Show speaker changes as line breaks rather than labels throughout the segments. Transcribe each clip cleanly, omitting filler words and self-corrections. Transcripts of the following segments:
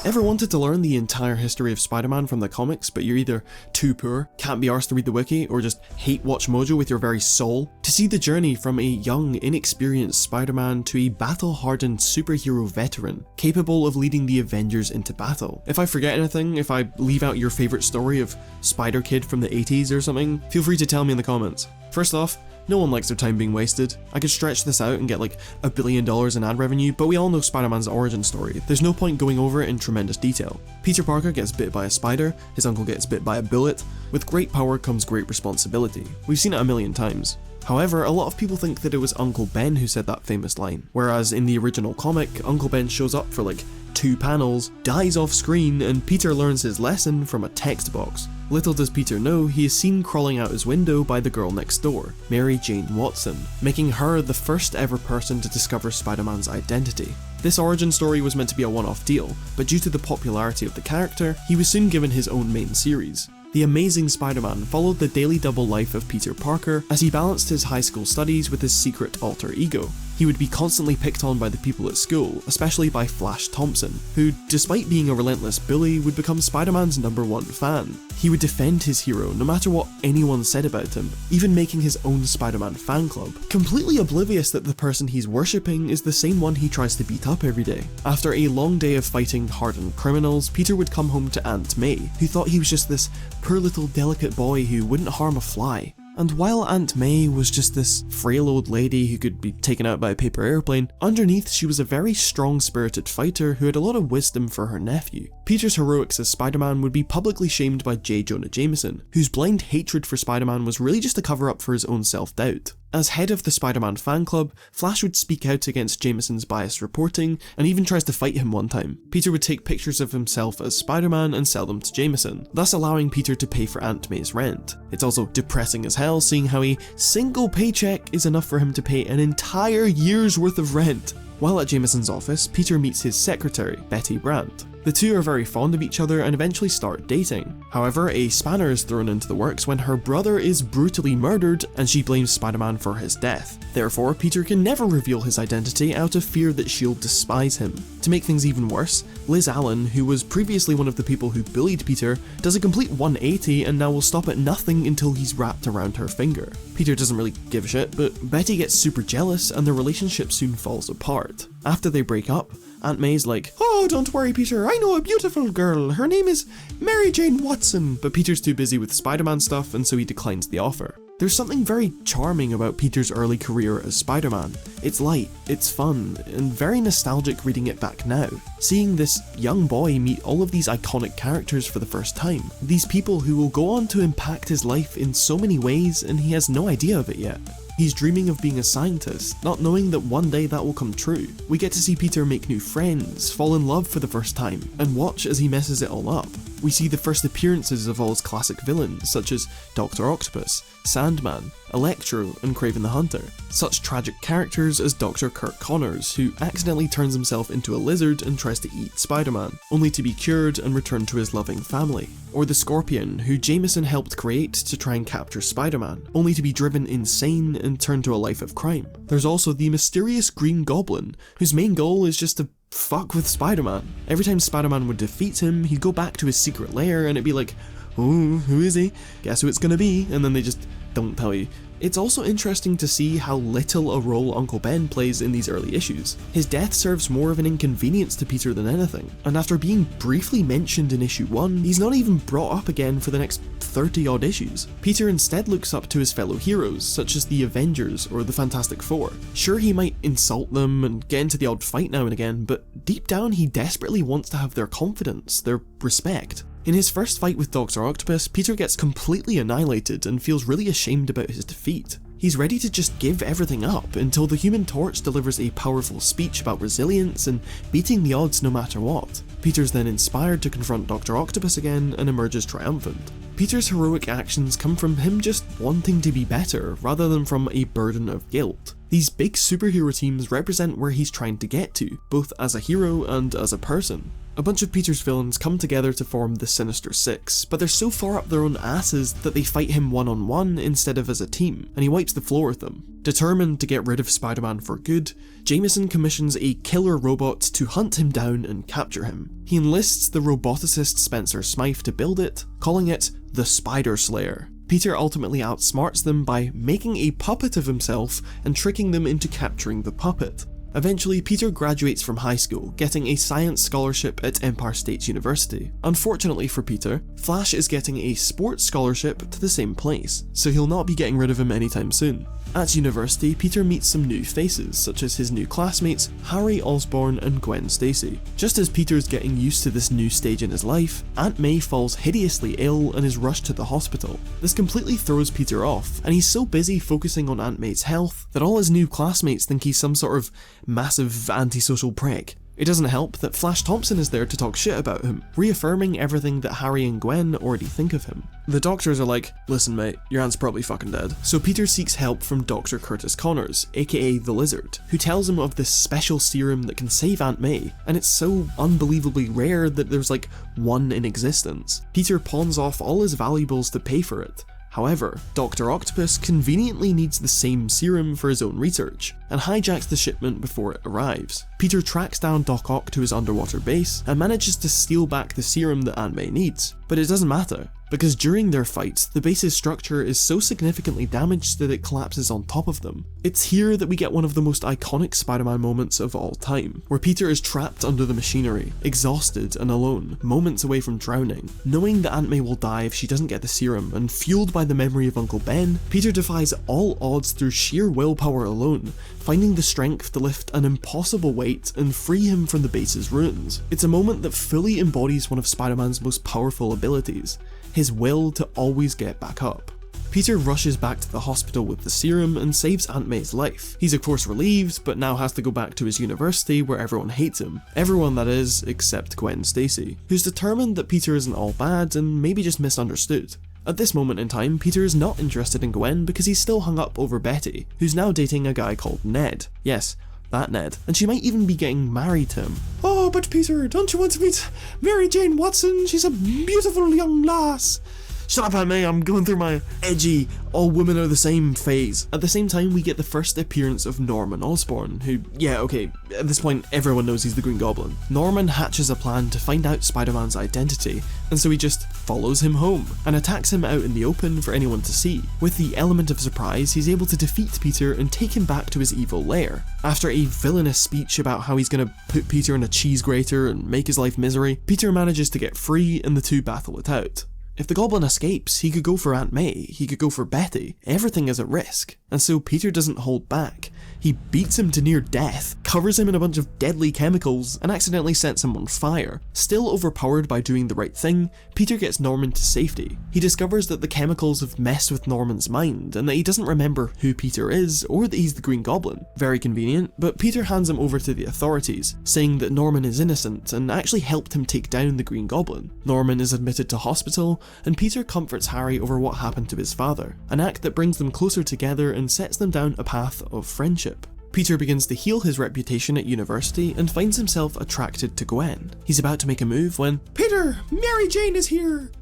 Ever wanted to learn the entire history of Spider-Man from the comics, but you're either too poor, can't be arsed to read the wiki, or just hate Watch Mojo with your very soul? To see the journey from a young, inexperienced Spider-Man to a battle-hardened superhero veteran, capable of leading the Avengers into battle. If I forget anything, if I leave out your favourite story of Spider-Kid from the 80s or something, feel free to tell me in the comments. First off, no one likes their time being wasted. I could stretch this out and get like $1 billion in ad revenue, but we all know Spider-Man's origin story. There's no point going over it in tremendous detail. Peter Parker gets bit by a spider, his uncle gets bit by a bullet. With great power comes great responsibility. We've seen it a million times. However, a lot of people think that it was Uncle Ben who said that famous line, whereas in the original comic, Uncle Ben shows up for like 2 panels, dies off screen, and Peter learns his lesson from a text box. Little does Peter know, he is seen crawling out his window by the girl next door, Mary Jane Watson, making her the first ever person to discover Spider-Man's identity. This origin story was meant to be a one-off deal, but due to the popularity of the character, he was soon given his own main series. The Amazing Spider-Man followed the daily double life of Peter Parker as he balanced his high school studies with his secret alter ego. He would be constantly picked on by the people at school, especially by Flash Thompson, who, despite being a relentless bully, would become Spider-Man's #1 fan. He would defend his hero no matter what anyone said about him, even making his own Spider-Man fan club, completely oblivious that the person he's worshipping is the same one he tries to beat up every day. After a long day of fighting hardened criminals, Peter would come home to Aunt May, who thought he was just this poor little delicate boy who wouldn't harm a fly. And while Aunt May was just this frail old lady who could be taken out by a paper airplane, underneath she was a very strong-spirited fighter who had a lot of wisdom for her nephew. Peter's heroics as Spider-Man would be publicly shamed by J. Jonah Jameson, whose blind hatred for Spider-Man was really just a cover-up for his own self-doubt. As head of the Spider-Man fan club, Flash would speak out against Jameson's biased reporting, and even tries to fight him one time. Peter would take pictures of himself as Spider-Man and sell them to Jameson, thus allowing Peter to pay for Aunt May's rent. It's also depressing as hell seeing how a single paycheck is enough for him to pay an entire year's worth of rent. While at Jameson's office, Peter meets his secretary, Betty Brant. The two are very fond of each other and eventually start dating. However, a spanner is thrown into the works when her brother is brutally murdered and she blames Spider-Man for his death. Therefore, Peter can never reveal his identity out of fear that she'll despise him. To make things even worse, Liz Allen, who was previously one of the people who bullied Peter, does a complete 180 and now will stop at nothing until he's wrapped around her finger. Peter doesn't really give a shit, but Betty gets super jealous and their relationship soon falls apart. After they break up, Aunt May's like, "Oh, don't worry Peter, I know a beautiful girl, her name is Mary Jane Watson," but Peter's too busy with Spider-Man stuff and so he declines the offer. There's something very charming about Peter's early career as Spider-Man. It's light, it's fun, and very nostalgic reading it back now. Seeing this young boy meet all of these iconic characters for the first time. These people who will go on to impact his life in so many ways and he has no idea of it yet. He's dreaming of being a scientist, not knowing that one day that will come true. We get to see Peter make new friends, fall in love for the first time, and watch as he messes it all up. We see the first appearances of all his classic villains, such as Dr. Octopus, Sandman, Electro, and Kraven the Hunter. Such tragic characters as Dr. Kirk Connors, who accidentally turns himself into a lizard and tries to eat Spider-Man, only to be cured and return to his loving family. Or the Scorpion, who Jameson helped create to try and capture Spider-Man, only to be driven insane and turn to a life of crime. There's also the mysterious Green Goblin, whose main goal is just to fuck with Spider-Man. Every time Spider-Man would defeat him, he'd go back to his secret lair and it'd be like, "Oh, who is he? Guess who it's gonna be?" And then they just don't tell you. It's also interesting to see how little a role Uncle Ben plays in these early issues. His death serves more of an inconvenience to Peter than anything, and after being briefly mentioned in issue 1, he's not even brought up again for the next 30 odd issues. Peter instead looks up to his fellow heroes, such as the Avengers or the Fantastic Four. Sure, he might insult them and get into the odd fight now and again, but deep down he desperately wants to have their confidence, their respect. In his first fight with Dr. Octopus, Peter gets completely annihilated and feels really ashamed about his defeat. He's ready to just give everything up until the Human Torch delivers a powerful speech about resilience and beating the odds no matter what. Peter's then inspired to confront Dr. Octopus again and emerges triumphant. Peter's heroic actions come from him just wanting to be better rather than from a burden of guilt. These big superhero teams represent where he's trying to get to, both as a hero and as a person. A bunch of Peter's villains come together to form the Sinister Six, but they're so far up their own asses that they fight him one-on-one instead of as a team, and he wipes the floor with them. Determined to get rid of Spider-Man for good, Jameson commissions a killer robot to hunt him down and capture him. He enlists the roboticist Spencer Smythe to build it, calling it the Spider Slayer. Peter ultimately outsmarts them by making a puppet of himself and tricking them into capturing the puppet. Eventually, Peter graduates from high school, getting a science scholarship at Empire State University. Unfortunately for Peter, Flash is getting a sports scholarship to the same place, so he'll not be getting rid of him anytime soon. At university, Peter meets some new faces, such as his new classmates, Harry Osborn and Gwen Stacy. Just as Peter's getting used to this new stage in his life, Aunt May falls hideously ill and is rushed to the hospital. This completely throws Peter off, and he's so busy focusing on Aunt May's health that all his new classmates think he's some sort of massive antisocial prick. It doesn't help that Flash Thompson is there to talk shit about him, reaffirming everything that Harry and Gwen already think of him. The doctors are like, listen mate, your aunt's probably fucking dead. So Peter seeks help from Dr. Curtis Connors, aka the Lizard, who tells him of this special serum that can save Aunt May, and it's so unbelievably rare that there's like one in existence. Peter pawns off all his valuables to pay for it. However, Dr. Octopus conveniently needs the same serum for his own research, and hijacks the shipment before it arrives. Peter tracks down Doc Ock to his underwater base, and manages to steal back the serum that Aunt May needs. But it doesn't matter, because during their fight, the base's structure is so significantly damaged that it collapses on top of them. It's here that we get one of the most iconic Spider-Man moments of all time, where Peter is trapped under the machinery, exhausted and alone, moments away from drowning. Knowing that Aunt May will die if she doesn't get the serum, and fueled by the memory of Uncle Ben, Peter defies all odds through sheer willpower alone, finding the strength to lift an impossible weight and free him from the base's ruins. It's a moment that fully embodies one of Spider-Man's most powerful abilities, his will to always get back up. Peter rushes back to the hospital with the serum and saves Aunt May's life. He's of course relieved, but now has to go back to his university where everyone hates him. Everyone, that is, except Gwen Stacy, who's determined that Peter isn't all bad and maybe just misunderstood. At this moment in time, Peter is not interested in Gwen because he's still hung up over Betty, who's now dating a guy called Ned. Yes, that Ned. And she might even be getting married to him. Oh, but Peter, don't you want to meet Mary Jane Watson? She's a beautiful young lass. Shut up, Aunt May, I'm going through my edgy, all women are the same phase. At the same time, we get the first appearance of Norman Osborn, who, yeah, okay, at this point everyone knows he's the Green Goblin. Norman hatches a plan to find out Spider-Man's identity, and so he just follows him home, and attacks him out in the open for anyone to see. With the element of surprise, he's able to defeat Peter and take him back to his evil lair. After a villainous speech about how he's gonna put Peter in a cheese grater and make his life misery, Peter manages to get free and the two battle it out. If the Goblin escapes, he could go for Aunt May, he could go for Betty, everything is at risk. And so Peter doesn't hold back. He beats him to near death, covers him in a bunch of deadly chemicals, and accidentally sets him on fire. Still overpowered by doing the right thing, Peter gets Norman to safety. He discovers that the chemicals have messed with Norman's mind, and that he doesn't remember who Peter is, or that he's the Green Goblin. Very convenient, but Peter hands him over to the authorities, saying that Norman is innocent and actually helped him take down the Green Goblin. Norman is admitted to hospital, and Peter comforts Harry over what happened to his father, an act that brings them closer together and sets them down a path of friendship. Peter begins to heal his reputation at university and finds himself attracted to Gwen. He's about to make a move when, Peter, Mary Jane is here!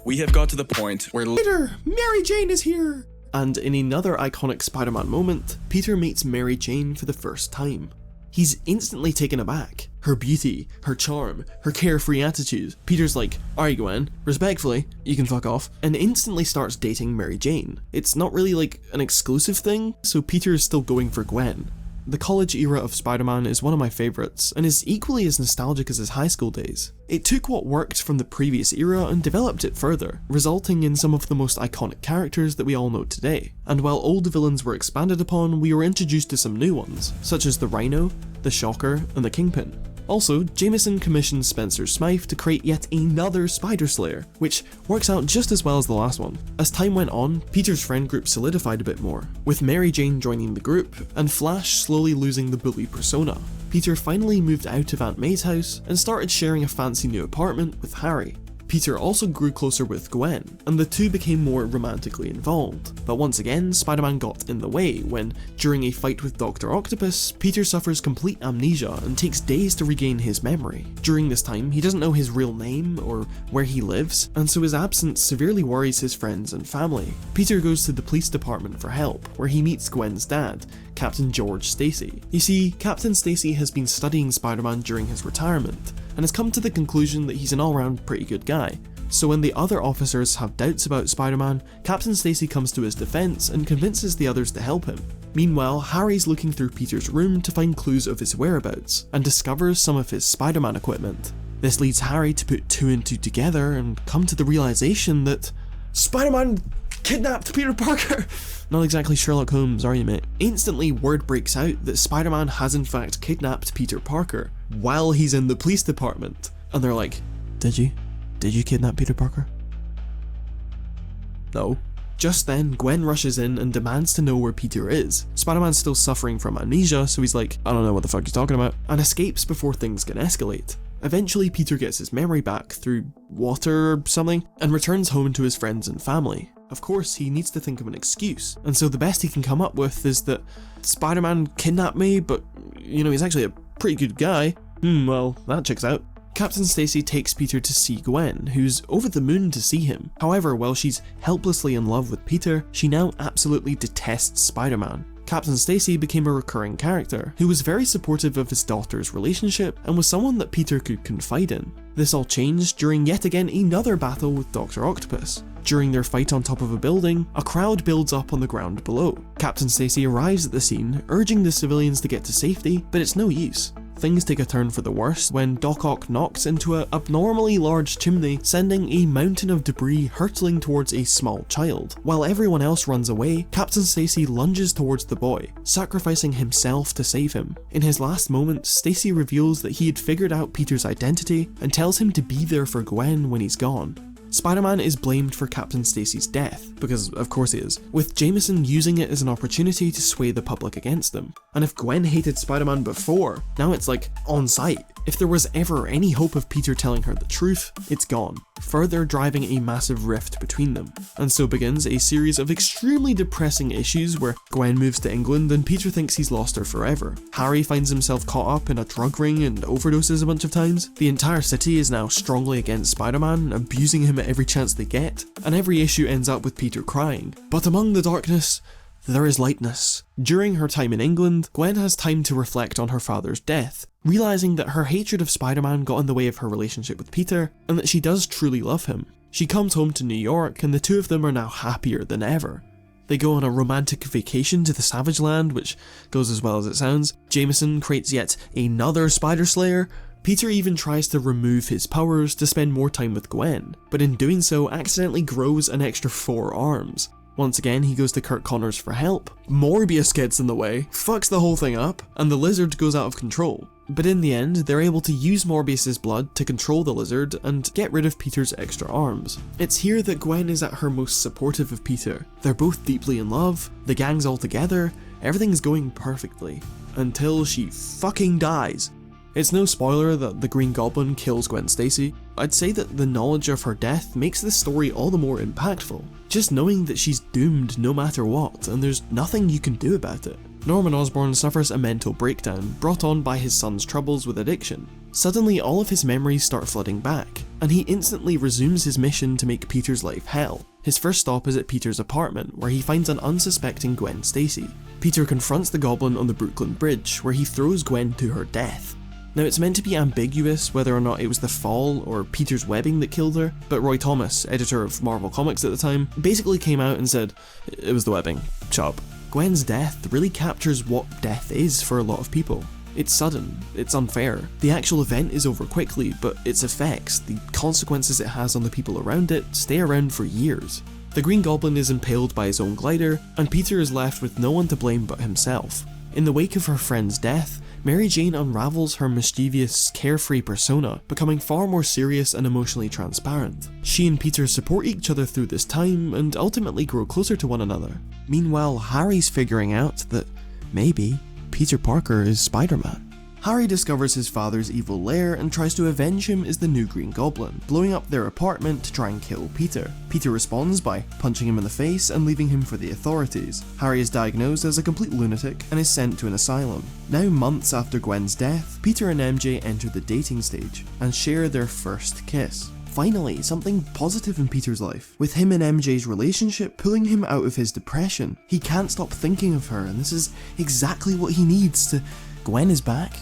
We have got to the point where
Peter, Mary Jane is here! And in another iconic Spider-Man moment, Peter meets Mary Jane for the first time. He's instantly taken aback. Her beauty, her charm, her carefree attitude. Peter's like, alright Gwen, respectfully, you can fuck off, and instantly starts dating Mary Jane. It's not really like an exclusive thing, so Peter is still going for Gwen. The college era of Spider-Man is one of my favourites, and is equally as nostalgic as his high school days. It took what worked from the previous era and developed it further, resulting in some of the most iconic characters that we all know today. And while old villains were expanded upon, we were introduced to some new ones, such as the Rhino, the Shocker, and the Kingpin. Also, Jameson commissioned Spencer Smythe to create yet another Spider Slayer, which works out just as well as the last one. As time went on, Peter's friend group solidified a bit more, with Mary Jane joining the group, and Flash slowly losing the bully persona. Peter finally moved out of Aunt May's house and started sharing a fancy new apartment with Harry. Peter also grew closer with Gwen, and the two became more romantically involved. But once again, Spider-Man got in the way when, during a fight with Dr. Octopus, Peter suffers complete amnesia and takes days to regain his memory. During this time, he doesn't know his real name or where he lives, and so his absence severely worries his friends and family. Peter goes to the police department for help, where he meets Gwen's dad, Captain George Stacy. You see, Captain Stacy has been studying Spider-Man during his retirement, and has come to the conclusion that he's an all-round pretty good guy. So when the other officers have doubts about Spider-Man, Captain Stacy comes to his defense and convinces the others to help him. Meanwhile, Harry's looking through Peter's room to find clues of his whereabouts, and discovers some of his Spider-Man equipment. This leads Harry to put two and two together and come to the realization that Spider-Man kidnapped Peter Parker! Not exactly Sherlock Holmes, are you, mate? Instantly, word breaks out that Spider-Man has in fact kidnapped Peter Parker while he's in the police department. And they're like, Did you kidnap Peter Parker? No. Just then, Gwen rushes in and demands to know where Peter is. Spider-Man's still suffering from amnesia, so he's like, I don't know what the fuck you're talking about, and escapes before things can escalate. Eventually, Peter gets his memory back through water or something, and returns home to his friends and family. Of course, he needs to think of an excuse, and so the best he can come up with is that Spider-Man kidnapped me, but, he's actually a pretty good guy. Well, that checks out. Captain Stacy takes Peter to see Gwen, who's over the moon to see him. However, while she's helplessly in love with Peter, she now absolutely detests Spider-Man. Captain Stacy became a recurring character, who was very supportive of his daughter's relationship and was someone that Peter could confide in. This all changed during yet again another battle with Dr. Octopus. During their fight on top of a building, a crowd builds up on the ground below. Captain Stacy arrives at the scene, urging the civilians to get to safety, but it's no use. Things take a turn for the worse when Doc Ock knocks into an abnormally large chimney, sending a mountain of debris hurtling towards a small child. While everyone else runs away, Captain Stacy lunges towards the boy, sacrificing himself to save him. In his last moments, Stacy reveals that he had figured out Peter's identity and tells him to be there for Gwen when he's gone. Spider-Man is blamed for Captain Stacy's death, because of course he is, with Jameson using it as an opportunity to sway the public against them. And if Gwen hated Spider-Man before, now it's like on site. If there was ever any hope of Peter telling her the truth, it's gone, further driving a massive rift between them. And so begins a series of extremely depressing issues where Gwen moves to England and Peter thinks he's lost her forever. Harry finds himself caught up in a drug ring and overdoses a bunch of times. The entire city is now strongly against Spider-Man, abusing him at every chance they get, and every issue ends up with Peter crying. But among the darkness, there is lightness. During her time in England, Gwen has time to reflect on her father's death, realizing that her hatred of Spider-Man got in the way of her relationship with Peter, and that she does truly love him. She comes home to New York, and the two of them are now happier than ever. They go on a romantic vacation to the Savage Land, which goes as well as it sounds. Jameson creates yet another Spider Slayer. Peter even tries to remove his powers to spend more time with Gwen, but in doing so accidentally grows an extra 4 arms. Once again, he goes to Kurt Connors for help. Morbius gets in the way, fucks the whole thing up, and the lizard goes out of control. But in the end, they're able to use Morbius's blood to control the lizard and get rid of Peter's extra arms. It's here that Gwen is at her most supportive of Peter. They're both deeply in love, the gang's all together, everything's going perfectly. Until she fucking dies. It's no spoiler that the Green Goblin kills Gwen Stacy. I'd say that the knowledge of her death makes this story all the more impactful. Just knowing that she's doomed no matter what, and there's nothing you can do about it. Norman Osborn suffers a mental breakdown brought on by his son's troubles with addiction. Suddenly all of his memories start flooding back, and he instantly resumes his mission to make Peter's life hell. His first stop is at Peter's apartment, where he finds an unsuspecting Gwen Stacy. Peter confronts the Goblin on the Brooklyn Bridge, where he throws Gwen to her death. Now, it's meant to be ambiguous whether or not it was the fall or Peter's webbing that killed her, but Roy Thomas, editor of Marvel Comics at the time, basically came out and said, it was the webbing, shut up. Gwen's death really captures what death is for a lot of people. It's sudden, it's unfair. The actual event is over quickly, but its effects, the consequences it has on the people around it, stay around for years. The Green Goblin is impaled by his own glider, and Peter is left with no one to blame but himself. In the wake of her friend's death, Mary Jane unravels her mischievous, carefree persona, becoming far more serious and emotionally transparent. She and Peter support each other through this time and ultimately grow closer to one another. Meanwhile, Harry's figuring out that maybe Peter Parker is Spider-Man. Harry discovers his father's evil lair and tries to avenge him as the new Green Goblin, blowing up their apartment to try and kill Peter. Peter responds by punching him in the face and leaving him for the authorities. Harry is diagnosed as a complete lunatic and is sent to an asylum. Now months after Gwen's death, Peter and MJ enter the dating stage and share their first kiss. Finally, something positive in Peter's life, with him and MJ's relationship pulling him out of his depression. He can't stop thinking of her, and this is exactly what he needs to... Gwen is back.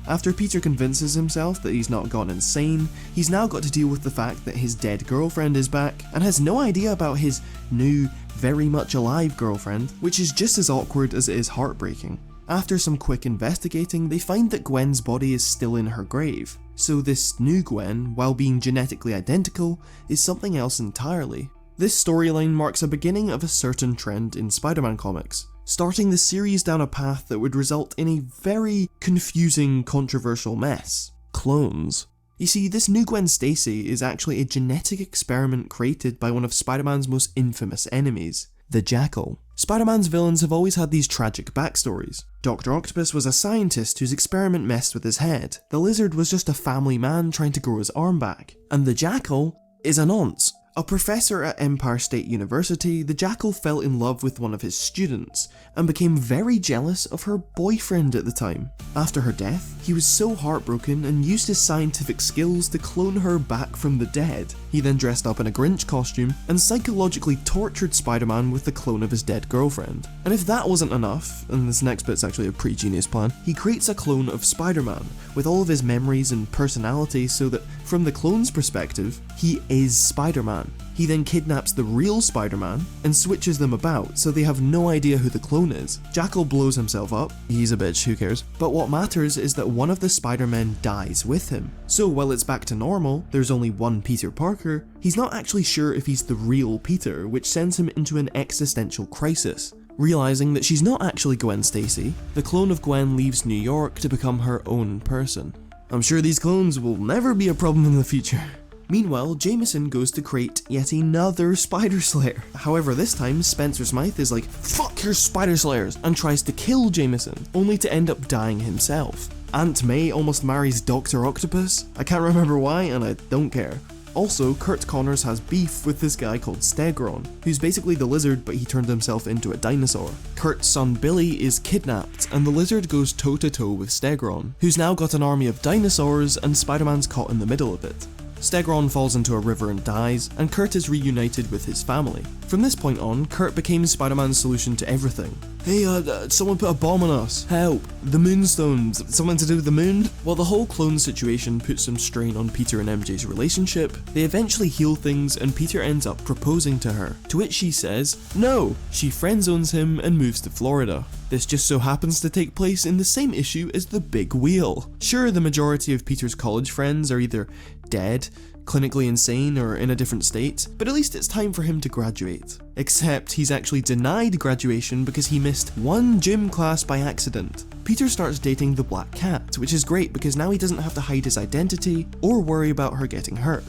After Peter convinces himself that he's not gone insane, he's now got to deal with the fact that his dead girlfriend is back, and has no idea about his new, very much alive girlfriend, which is just as awkward as it is heartbreaking. After some quick investigating, they find that Gwen's body is still in her grave. So this new Gwen, while being genetically identical, is something else entirely. This storyline marks a beginning of a certain trend in Spider-Man comics, starting the series down a path that would result in a very confusing, controversial mess: clones. You see, this new Gwen Stacy is actually a genetic experiment created by one of Spider-Man's most infamous enemies, the Jackal. Spider-Man's villains have always had these tragic backstories. Dr. Octopus was a scientist whose experiment messed with his head. The Lizard was just a family man trying to grow his arm back. And the Jackal is a nonce. A professor at Empire State University, the Jackal fell in love with one of his students, and became very jealous of her boyfriend at the time. After her death, he was so heartbroken and used his scientific skills to clone her back from the dead. He then dressed up in a Grinch costume and psychologically tortured Spider-Man with the clone of his dead girlfriend. And if that wasn't enough, and this next bit's actually a pretty genius plan, he creates a clone of Spider-Man with all of his memories and personality so that, from the clone's perspective, he is Spider-Man. He then kidnaps the real Spider-Man and switches them about so they have no idea who the clone is. Jackal blows himself up, he's a bitch, who cares, but what matters is that one of the Spider-Men dies with him. So while it's back to normal, there's only one Peter Parker, he's not actually sure if he's the real Peter, which sends him into an existential crisis. Realizing that she's not actually Gwen Stacy, the clone of Gwen leaves New York to become her own person. I'm sure these clones will never be a problem in the future. Meanwhile, Jameson goes to create yet another Spider Slayer. However, this time Spencer Smythe is like, "Fuck your Spider Slayers," and tries to kill Jameson, only to end up dying himself. Aunt May almost marries Dr. Octopus. I can't remember why, and I don't care. Also, Kurt Connors has beef with this guy called Stegron, who's basically the Lizard but he turned himself into a dinosaur. Kurt's son Billy is kidnapped, and the Lizard goes toe-to-toe with Stegron, who's now got an army of dinosaurs and Spider-Man's caught in the middle of it. Stegron falls into a river and dies, and Kurt is reunited with his family. From this point on, Kurt became Spider-Man's solution to everything. Hey, someone put a bomb on us. Help. The Moonstones. Something to do with the moon? While the whole clone situation puts some strain on Peter and MJ's relationship, they eventually heal things and Peter ends up proposing to her, to which she says no. She friend-zones him and moves to Florida. This just so happens to take place in the same issue as the Big Wheel. Sure, the majority of Peter's college friends are either dead, clinically insane, or in a different state, but at least it's time for him to graduate. Except he's actually denied graduation because he missed one gym class by accident. Peter starts dating the Black Cat, which is great because now he doesn't have to hide his identity or worry about her getting hurt.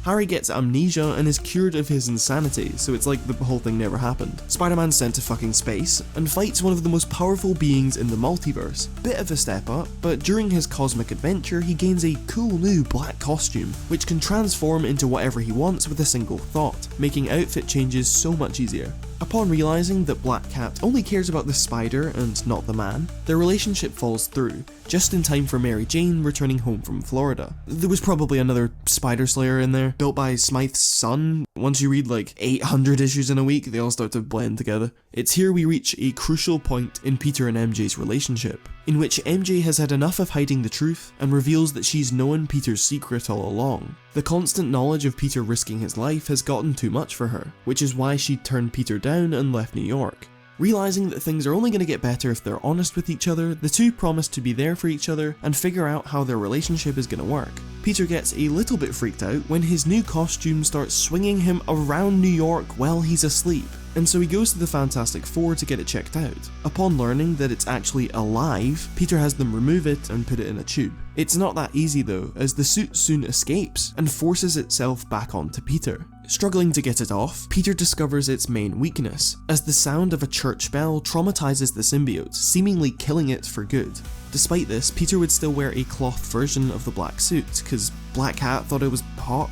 Harry gets amnesia and is cured of his insanity, so it's like the whole thing never happened. Spider-Man's sent to fucking space, and fights one of the most powerful beings in the multiverse. Bit of a step up, but during his cosmic adventure he gains a cool new black costume, which can transform into whatever he wants with a single thought, making outfit changes so much easier. Upon realizing that Black Cat only cares about the spider and not the man, their relationship falls through, just in time for Mary Jane returning home from Florida. There was probably another Spider Slayer in there, built by Smythe's son. Once you read like 800 issues in a week, they all start to blend together. It's here we reach a crucial point in Peter and MJ's relationship, in which MJ has had enough of hiding the truth and reveals that she's known Peter's secret all along. The constant knowledge of Peter risking his life has gotten too much for her, which is why she turned Peter down and left New York. Realizing that things are only going to get better if they're honest with each other, the two promise to be there for each other and figure out how their relationship is going to work. Peter gets a little bit freaked out when his new costume starts swinging him around New York while he's asleep, and so he goes to the Fantastic Four to get it checked out. Upon learning that it's actually alive, Peter has them remove it and put it in a tube. It's not that easy though, as the suit soon escapes and forces itself back onto Peter. Struggling to get it off, Peter discovers its main weakness, as the sound of a church bell traumatizes the symbiote, seemingly killing it for good. Despite this, Peter would still wear a cloth version of the black suit, cause Black Cat thought it was hot.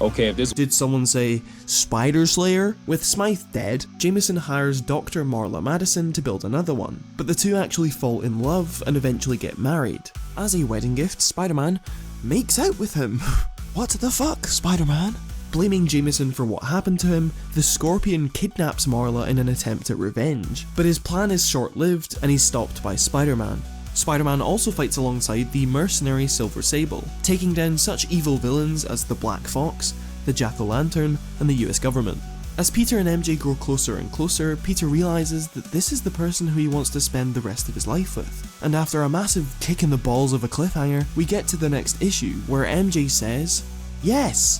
Okay, if this—
Did someone say Spider Slayer? With Smythe dead, Jameson hires Dr. Marla Madison to build another one, but the two actually fall in love and eventually get married. As a wedding gift, Spider-Man makes out with him. What the fuck, Spider-Man? Blaming Jameson for what happened to him, the Scorpion kidnaps Marla in an attempt at revenge, but his plan is short-lived and he's stopped by Spider-Man. Spider-Man also fights alongside the mercenary Silver Sable, taking down such evil villains as the Black Fox, the Jack-O-Lantern, and the US government. As Peter and MJ grow closer and closer, Peter realises that this is the person who he wants to spend the rest of his life with. And after a massive kick in the balls of a cliffhanger, we get to the next issue, where MJ says, yes!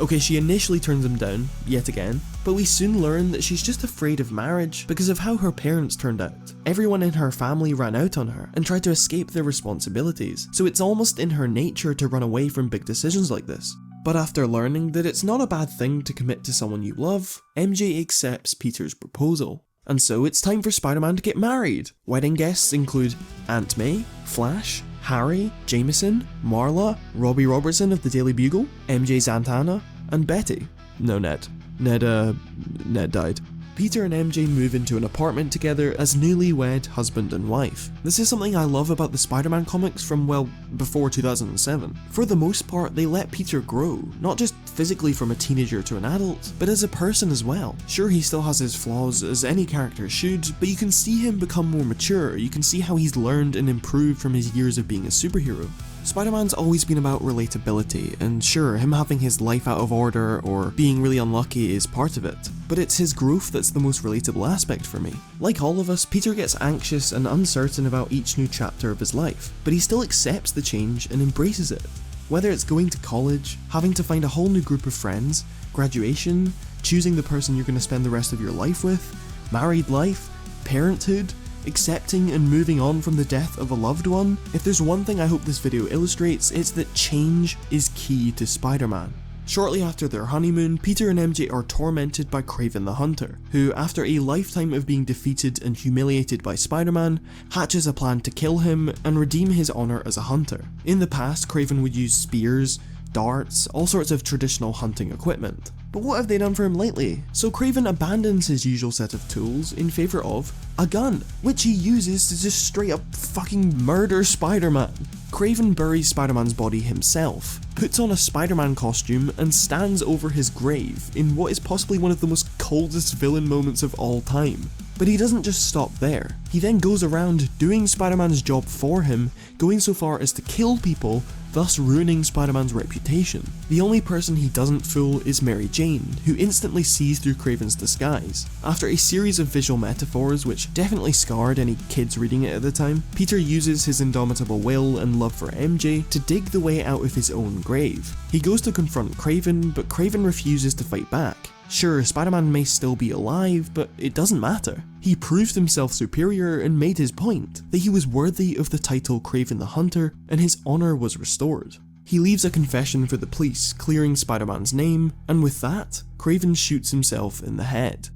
Okay, she initially turns him down, yet again, but we soon learn that she's just afraid of marriage because of how her parents turned out. Everyone in her family ran out on her and tried to escape their responsibilities, so it's almost in her nature to run away from big decisions like this. But after learning that it's not a bad thing to commit to someone you love, MJ accepts Peter's proposal. And so it's time for Spider-Man to get married. Wedding guests include Aunt May, Flash, Harry, Jameson, Marla, Robbie Robertson of the Daily Bugle, MJ's Aunt Anna, and Betty. No, Ned. Ned died. Peter and MJ move into an apartment together as newlywed husband and wife. This is something I love about the Spider-Man comics from, well, before 2007. For the most part, they let Peter grow, not just physically from a teenager to an adult, but as a person as well. Sure, he still has his flaws, as any character should, but you can see him become more mature, you can see how he's learned and improved from his years of being a superhero. Spider-Man's always been about relatability, and sure, him having his life out of order or being really unlucky is part of it, but it's his growth that's the most relatable aspect for me. Like all of us, Peter gets anxious and uncertain about each new chapter of his life, but he still accepts the change and embraces it. Whether it's going to college, having to find a whole new group of friends, graduation, choosing the person you're going to spend the rest of your life with, married life, parenthood, accepting and moving on from the death of a loved one, if there's one thing I hope this video illustrates, it's that change is key to Spider-Man. Shortly after their honeymoon, Peter and MJ are tormented by Kraven the Hunter, who, after a lifetime of being defeated and humiliated by Spider-Man, hatches a plan to kill him and redeem his honour as a hunter. In the past, Kraven would use spears, darts, all sorts of traditional hunting equipment. But what have they done for him lately? So Kraven abandons his usual set of tools in favour of a gun, which he uses to just straight up fucking murder Spider-Man. Kraven buries Spider-Man's body himself, puts on a Spider-Man costume and stands over his grave in what is possibly one of the most coldest villain moments of all time. But he doesn't just stop there. He then goes around doing Spider-Man's job for him, going so far as to kill people, thus ruining Spider-Man's reputation. The only person he doesn't fool is Mary Jane, who instantly sees through Kraven's disguise. After a series of visual metaphors which definitely scarred any kids reading it at the time, Peter uses his indomitable will and love for MJ to dig the way out of his own grave. He goes to confront Kraven, but Kraven refuses to fight back. Sure, Spider-Man may still be alive, but it doesn't matter. He proved himself superior and made his point, that he was worthy of the title Kraven the Hunter, and his honour was restored. He leaves a confession for the police, clearing Spider-Man's name, and with that, Kraven shoots himself in the head.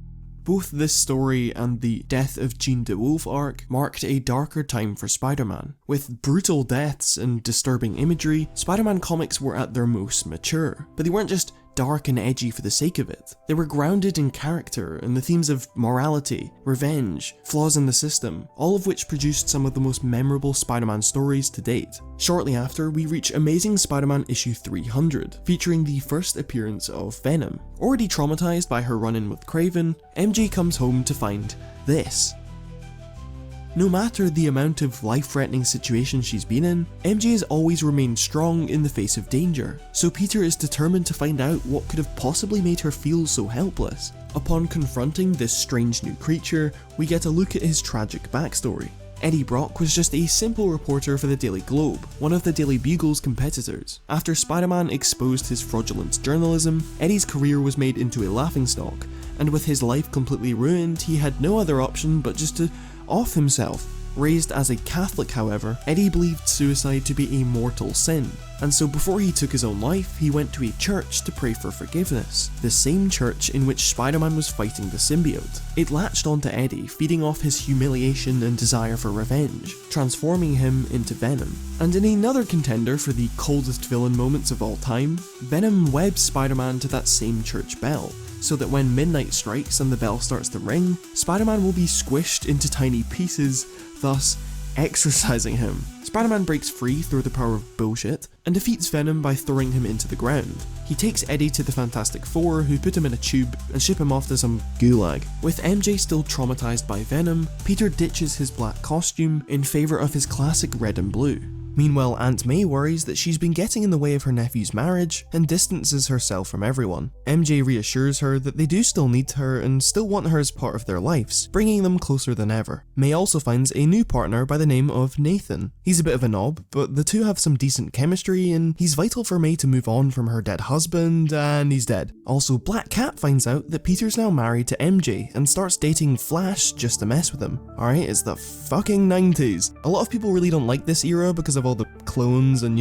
Both this story and the Death of Jean DeWolf arc marked a darker time for Spider-Man. With brutal deaths and disturbing imagery, Spider-Man comics were at their most mature, but they weren't just dark and edgy for the sake of it. They were grounded in character and the themes of morality, revenge, flaws in the system, all of which produced some of the most memorable Spider-Man stories to date. Shortly after, we reach Amazing Spider-Man issue 300, featuring the first appearance of Venom. Already traumatized by her run-in with Kraven, MJ comes home to find this. No matter the amount of life-threatening situations she's been in, MJ has always remained strong in the face of danger, so Peter is determined to find out what could have possibly made her feel so helpless. Upon confronting this strange new creature, we get a look at his tragic backstory. Eddie Brock was just a simple reporter for the Daily Globe, one of the Daily Bugle's competitors. After Spider-Man exposed his fraudulent journalism, Eddie's career was made into a laughingstock, and with his life completely ruined, he had no other option but just to off himself. Raised as a Catholic, however, Eddie believed suicide to be a mortal sin, and so before he took his own life, he went to a church to pray for forgiveness, the same church in which Spider-Man was fighting the symbiote. It latched onto Eddie, feeding off his humiliation and desire for revenge, transforming him into Venom. And in another contender for the coldest villain moments of all time, Venom webs Spider-Man to that same church bell, so that when midnight strikes and the bell starts to ring, Spider-Man will be squished into tiny pieces, thus exorcising him. Spider-Man breaks free through the power of bullshit, and defeats Venom by throwing him into the ground. He takes Eddie to the Fantastic Four, who put him in a tube and ship him off to some gulag. With MJ still traumatized by Venom, Peter ditches his black costume in favour of his classic red and blue. Meanwhile, Aunt May worries that she's been getting in the way of her nephew's marriage and distances herself from everyone. MJ reassures her that they do still need her and still want her as part of their lives, bringing them closer than ever. May also finds a new partner by the name of Nathan. He's a bit of a knob, but the two have some decent chemistry and he's vital for May to move on from her dead husband, and he's dead. Also, Black Cat finds out that Peter's now married to MJ and starts dating Flash just to mess with him. Alright, it's the fucking 90s. A lot of people really don't like this era because of all the clones and,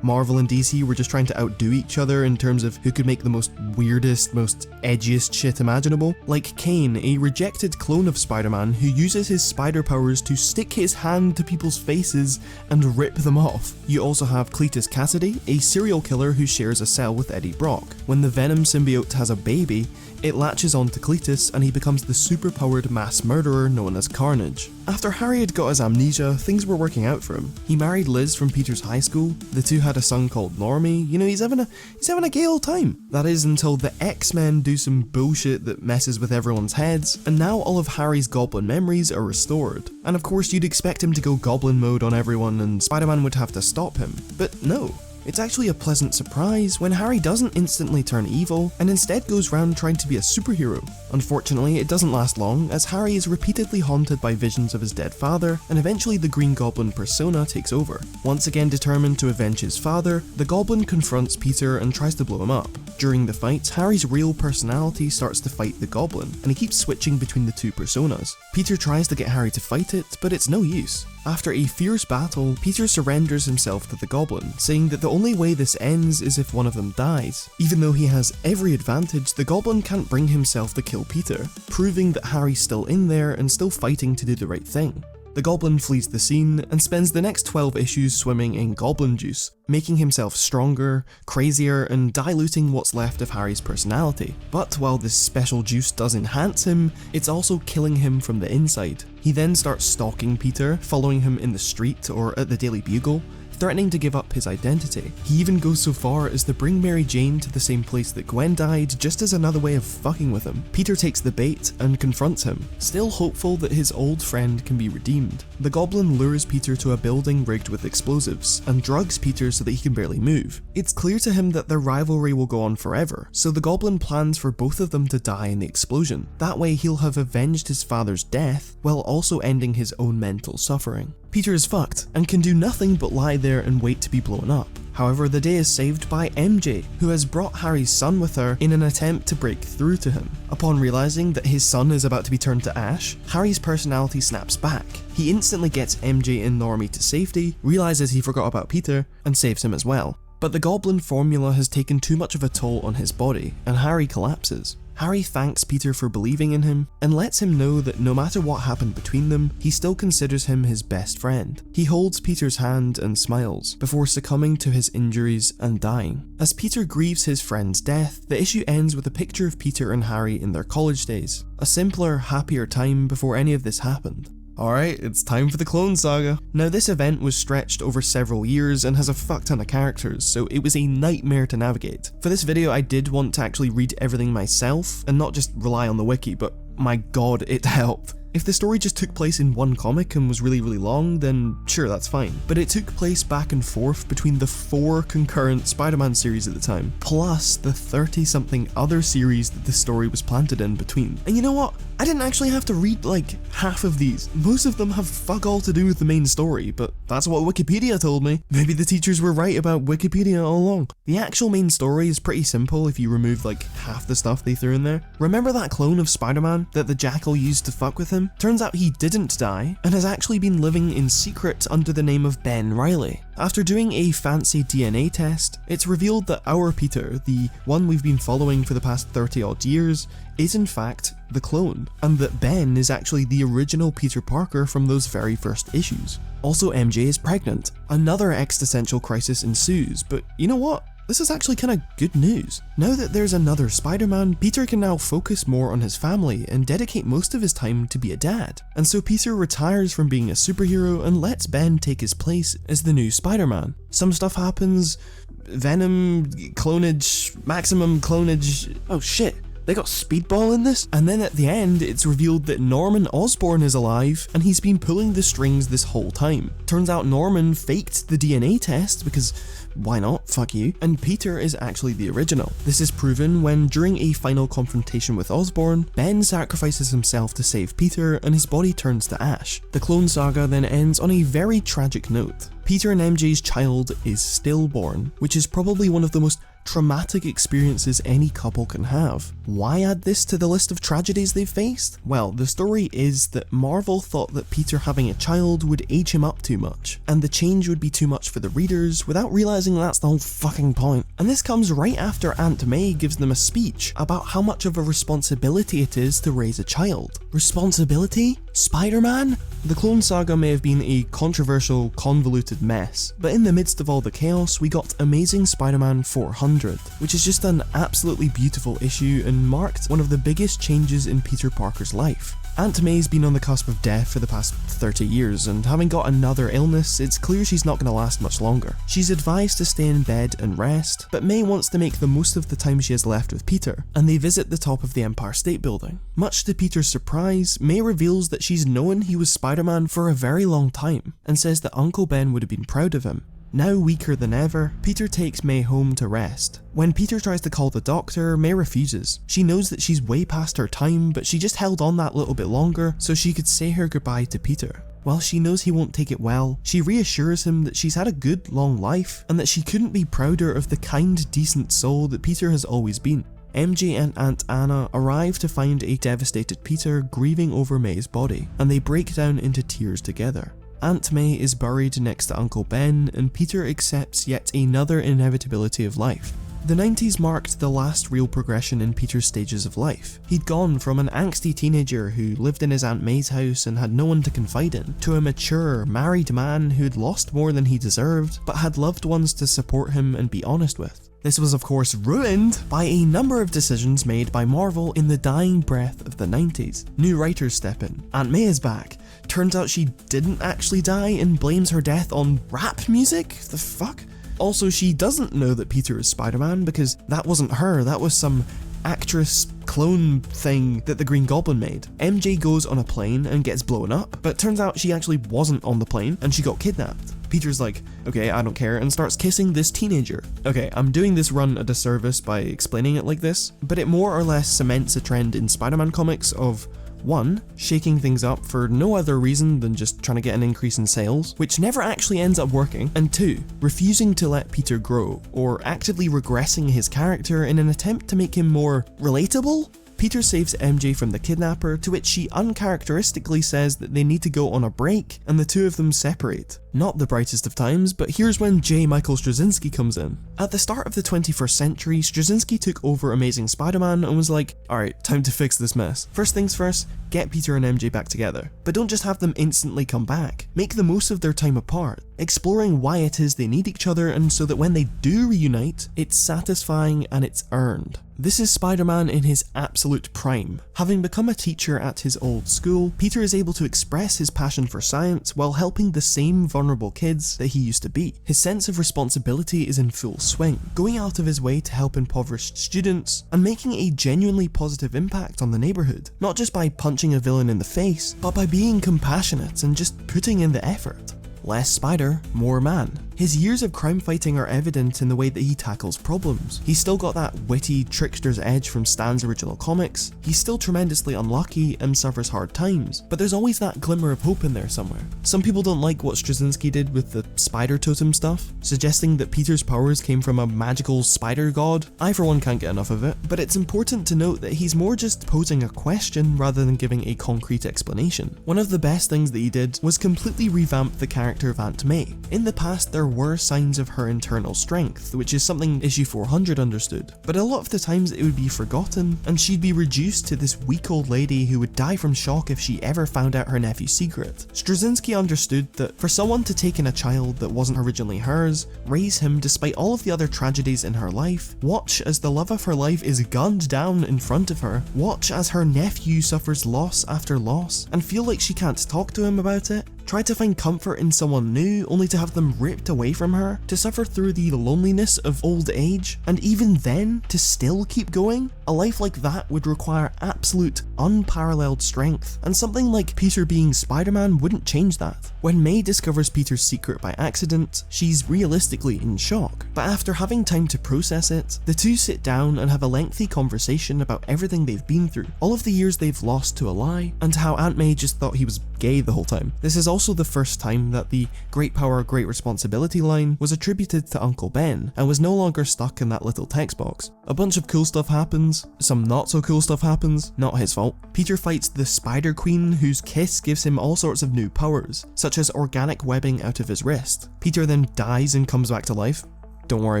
Marvel and DC were just trying to outdo each other in terms of who could make the most weirdest, most edgiest shit imaginable. Like Kane, a rejected clone of Spider-Man who uses his spider powers to stick his hand to people's faces and rip them off. You also have Cletus Cassidy, a serial killer who shares a cell with Eddie Brock. When the Venom symbiote has a baby, it latches onto Cletus and he becomes the superpowered mass murderer known as Carnage. After Harry had got his amnesia, things were working out for him. He married Liz from Peter's high school, the two had a son called Normie, he's having a gay old time. That is until the X-Men do some bullshit that messes with everyone's heads, and now all of Harry's goblin memories are restored. And of course you'd expect him to go goblin mode on everyone and Spider-Man would have to stop him, but no. It's actually a pleasant surprise when Harry doesn't instantly turn evil and instead goes round trying to be a superhero. Unfortunately, it doesn't last long as Harry is repeatedly haunted by visions of his dead father and eventually the Green Goblin persona takes over. Once again determined to avenge his father, the Goblin confronts Peter and tries to blow him up. During the fight, Harry's real personality starts to fight the Goblin and he keeps switching between the two personas. Peter tries to get Harry to fight it, but it's no use. After a fierce battle, Peter surrenders himself to the Goblin, saying that the only way this ends is if one of them dies. Even though he has every advantage, the Goblin can't bring himself to kill Peter, proving that Harry's still in there and still fighting to do the right thing. The Goblin flees the scene and spends the next 12 issues swimming in goblin juice, making himself stronger, crazier, and diluting what's left of Harry's personality. But while this special juice does enhance him, it's also killing him from the inside. He then starts stalking Peter, following him in the street or at the Daily Bugle, threatening to give up his identity. He even goes so far as to bring Mary Jane to the same place that Gwen died just as another way of fucking with him. Peter takes the bait and confronts him, still hopeful that his old friend can be redeemed. The Goblin lures Peter to a building rigged with explosives and drugs Peter so that he can barely move. It's clear to him that their rivalry will go on forever, so the Goblin plans for both of them to die in the explosion. That way he'll have avenged his father's death while also ending his own mental suffering. Peter is fucked and can do nothing but lie there and wait to be blown up. However, the day is saved by MJ, who has brought Harry's son with her in an attempt to break through to him. Upon realizing that his son is about to be turned to ash, Harry's personality snaps back. He instantly gets MJ and Normie to safety, realizes he forgot about Peter, and saves him as well. But the Goblin formula has taken too much of a toll on his body, and Harry collapses. Harry thanks Peter for believing in him, and lets him know that no matter what happened between them, he still considers him his best friend. He holds Peter's hand and smiles, before succumbing to his injuries and dying. As Peter grieves his friend's death, the issue ends with a picture of Peter and Harry in their college days. A simpler, happier time before any of this happened. Alright, it's time for the Clone Saga. Now this event was stretched over several years and has a fuck ton of characters, so it was a nightmare to navigate. For this video I did want to actually read everything myself, and not just rely on the wiki, but my god, it helped. If the story just took place in one comic and was really long, then sure, that's fine. But it took place back and forth between the 4 concurrent Spider-Man series at the time, plus the 30-something other series that the story was planted in between. And you know what? I didn't actually have to read like half of these. Most of them have fuck all to do with the main story, but that's what Wikipedia told me. Maybe the teachers were right about Wikipedia all along. The actual main story is pretty simple if you remove like half the stuff they threw in there. Remember that clone of Spider-Man that the Jackal used to fuck with him? Turns out he didn't die and has actually been living in secret under the name of Ben Reilly. After doing a fancy DNA test, it's revealed that our Peter, the one we've been following for the past 30 odd years, is in fact the clone, and that Ben is actually the original Peter Parker from those very first issues. Also, MJ is pregnant. Another existential crisis ensues, but you know what? This is actually kind of good news. Now that there's another Spider-Man, Peter can now focus more on his family and dedicate most of his time to be a dad. And so Peter retires from being a superhero and lets Ben take his place as the new Spider-Man. Some stuff happens, Venom, clonage, maximum clonage, oh shit. They got Speedball in this? And then at the end, it's revealed that Norman Osborn is alive, and he's been pulling the strings this whole time. Turns out Norman faked the DNA test because why not? Fuck you. And Peter is actually the original. This is proven when, during a final confrontation with Osborn, Ben sacrifices himself to save Peter and his body turns to ash. The Clone Saga then ends on a very tragic note. Peter and MJ's child is stillborn, which is probably one of the most traumatic experiences any couple can have. Why add this to the list of tragedies they've faced? Well, the story is that Marvel thought that Peter having a child would age him up too much, and the change would be too much for the readers without realizing that's the whole fucking point. And this comes right after Aunt May gives them a speech about how much of a responsibility it is to raise a child. Responsibility? Spider-Man? The Clone Saga may have been a controversial, convoluted mess, but in the midst of all the chaos, we got Amazing Spider-Man 400, which is just an absolutely beautiful issue and marked one of the biggest changes in Peter Parker's life. Aunt May's been on the cusp of death for the past 30 years, and having got another illness, it's clear she's not going to last much longer. She's advised to stay in bed and rest, but May wants to make the most of the time she has left with Peter, and they visit the top of the Empire State Building. Much to Peter's surprise, May reveals that she's known he was Spider-Man for a very long time, and says that Uncle Ben would have been proud of him. Now weaker than ever, Peter takes May home to rest. When Peter tries to call the doctor, May refuses. She knows that she's way past her time, but she just held on that little bit longer so she could say her goodbye to Peter. While she knows he won't take it well, she reassures him that she's had a good, long life, and that she couldn't be prouder of the kind, decent soul that Peter has always been. MJ and Aunt Anna arrive to find a devastated Peter grieving over May's body, and they break down into tears together. Aunt May is buried next to Uncle Ben, and Peter accepts yet another inevitability of life. The 90s marked the last real progression in Peter's stages of life. He'd gone from an angsty teenager who lived in his Aunt May's house and had no one to confide in, to a mature, married man who'd lost more than he deserved, but had loved ones to support him and be honest with. This was of course ruined by a number of decisions made by Marvel in the dying breath of the 90s. New writers step in. Aunt May is back. Turns out she didn't actually die and blames her death on rap music? The fuck? Also, she doesn't know that Peter is Spider-Man because that wasn't her, that was some actress clone thing that the Green Goblin made. MJ goes on a plane and gets blown up, but it turns out she actually wasn't on the plane and she got kidnapped. Peter's like, okay, I don't care, and starts kissing this teenager. Okay, I'm doing this run a disservice by explaining it like this, but it more or less cements a trend in Spider-Man comics of 1. Shaking things up for no other reason than just trying to get an increase in sales, which never actually ends up working, and 2. Refusing to let Peter grow, or actively regressing his character in an attempt to make him more relatable? Peter saves MJ from the kidnapper, to which she uncharacteristically says that they need to go on a break, and the two of them separate. Not the brightest of times, but here's when J. Michael Straczynski comes in. At the start of the 21st century, Straczynski took over Amazing Spider-Man and was like, alright, time to fix this mess. First things first, get Peter and MJ back together. But don't just have them instantly come back. Make the most of their time apart, exploring why it is they need each other, and so that when they do reunite, it's satisfying and it's earned. This is Spider-Man in his absolute prime. Having become a teacher at his old school, Peter is able to express his passion for science while helping the same vulnerable kids that he used to be. His sense of responsibility is in full swing, going out of his way to help impoverished students and making a genuinely positive impact on the neighborhood, not just by punching a villain in the face, but by being compassionate and just putting in the effort. Less spider, more man. His years of crime fighting are evident in the way that he tackles problems. He's still got that witty trickster's edge from Stan's original comics, he's still tremendously unlucky and suffers hard times, but there's always that glimmer of hope in there somewhere. Some people don't like what Straczynski did with the spider totem stuff, suggesting that Peter's powers came from a magical spider god. I for one can't get enough of it, but it's important to note that he's more just posing a question rather than giving a concrete explanation. One of the best things that he did was completely revamp the character of Aunt May. In the past there were signs of her internal strength, which is something issue 400 understood, but a lot of the times it would be forgotten, and she'd be reduced to this weak old lady who would die from shock if she ever found out her nephew's secret. Straczynski understood that for someone to take in a child that wasn't originally hers, raise him despite all of the other tragedies in her life, watch as the love of her life is gunned down in front of her, watch as her nephew suffers loss after loss, and feel like she can't talk to him about it, try to find comfort in someone new only to have them ripped away from her, to suffer through the loneliness of old age, and even then to still keep going? A life like that would require absolute, unparalleled strength, and something like Peter being Spider-Man wouldn't change that. When May discovers Peter's secret by accident, she's realistically in shock, but after having time to process it, the two sit down and have a lengthy conversation about everything they've been through, all of the years they've lost to a lie, and how Aunt May just thought he was gay the whole time. This is also the first time that the great power, great responsibility line was attributed to Uncle Ben, and was no longer stuck in that little text box. A bunch of cool stuff happens, some not so cool stuff happens, not his fault. Peter fights the Spider Queen, whose kiss gives him all sorts of new powers, such as organic webbing out of his wrist. Peter then dies and comes back to life. Don't worry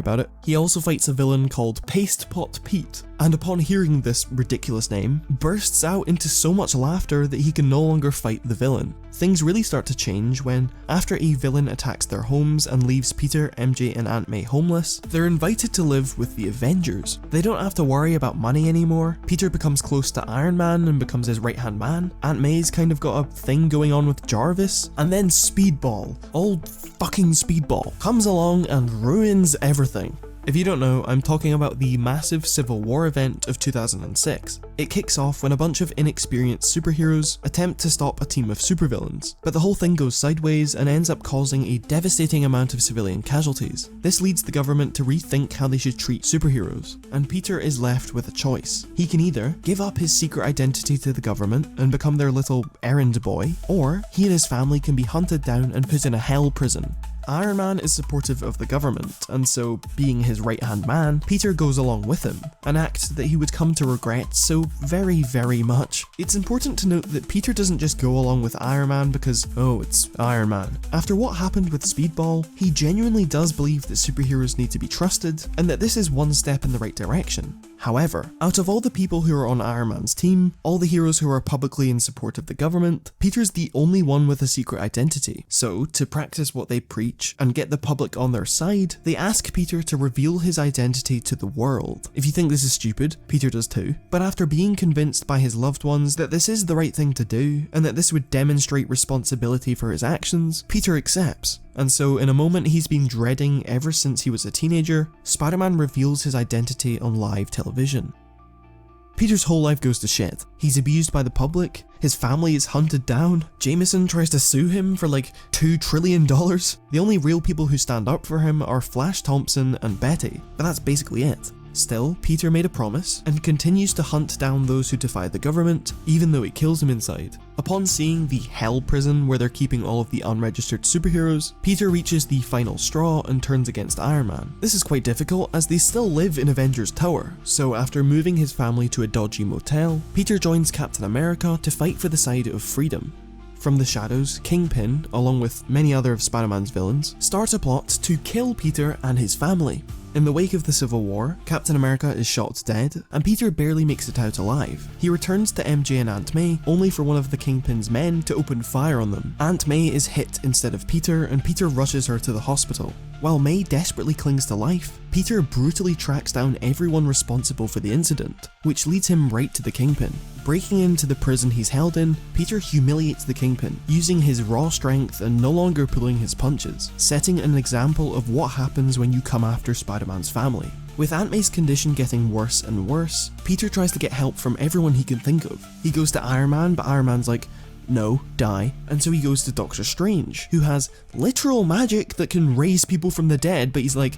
about it. He also fights a villain called Paste Pot Pete, and upon hearing this ridiculous name, bursts out into so much laughter that he can no longer fight the villain. Things really start to change when, after a villain attacks their homes and leaves Peter, MJ, and Aunt May homeless, they're invited to live with the Avengers. They don't have to worry about money anymore. Peter becomes close to Iron Man and becomes his right-hand man. Aunt May's kind of got a thing going on with Jarvis. And then Speedball, old fucking Speedball, comes along and ruins everything. If you don't know, I'm talking about the massive Civil War event of 2006. It kicks off when a bunch of inexperienced superheroes attempt to stop a team of supervillains, but the whole thing goes sideways and ends up causing a devastating amount of civilian casualties. This leads the government to rethink how they should treat superheroes, and Peter is left with a choice. He can either give up his secret identity to the government and become their little errand boy, or he and his family can be hunted down and put in a hell prison. Iron Man is supportive of the government, and so, being his right-hand man, Peter goes along with him, an act that he would come to regret so very, very much. It's important to note that Peter doesn't just go along with Iron Man because, oh, it's Iron Man. After what happened with Speedball, he genuinely does believe that superheroes need to be trusted, and that this is one step in the right direction. However, out of all the people who are on Iron Man's team, all the heroes who are publicly in support of the government, Peter's the only one with a secret identity. So, to practice what they preach and get the public on their side, they ask Peter to reveal his identity to the world. If you think this is stupid, Peter does too. But after being convinced by his loved ones that this is the right thing to do, and that this would demonstrate responsibility for his actions, Peter accepts. And so, in a moment he's been dreading ever since he was a teenager, Spider-Man reveals his identity on live television. Peter's whole life goes to shit. He's abused by the public, his family is hunted down, Jameson tries to sue him for like $2 trillion. The only real people who stand up for him are Flash Thompson and Betty, but that's basically it. Still, Peter made a promise, and continues to hunt down those who defy the government, even though it kills him inside. Upon seeing the Hell Prison where they're keeping all of the unregistered superheroes, Peter reaches the final straw and turns against Iron Man. This is quite difficult as they still live in Avengers Tower, so after moving his family to a dodgy motel, Peter joins Captain America to fight for the side of freedom. From the shadows, Kingpin, along with many other of Spider-Man's villains, start a plot to kill Peter and his family. In the wake of the Civil War, Captain America is shot dead, and Peter barely makes it out alive. He returns to MJ and Aunt May, only for one of the Kingpin's men to open fire on them. Aunt May is hit instead of Peter, and Peter rushes her to the hospital. While May desperately clings to life, Peter brutally tracks down everyone responsible for the incident, which leads him right to the Kingpin. Breaking into the prison he's held in, Peter humiliates the Kingpin, using his raw strength and no longer pulling his punches, setting an example of what happens when you come after Spider-Man's family. With Aunt May's condition getting worse and worse, Peter tries to get help from everyone he can think of. He goes to Iron Man, but Iron Man's like, no, die. And so he goes to Doctor Strange, who has literal magic that can raise people from the dead, but he's like,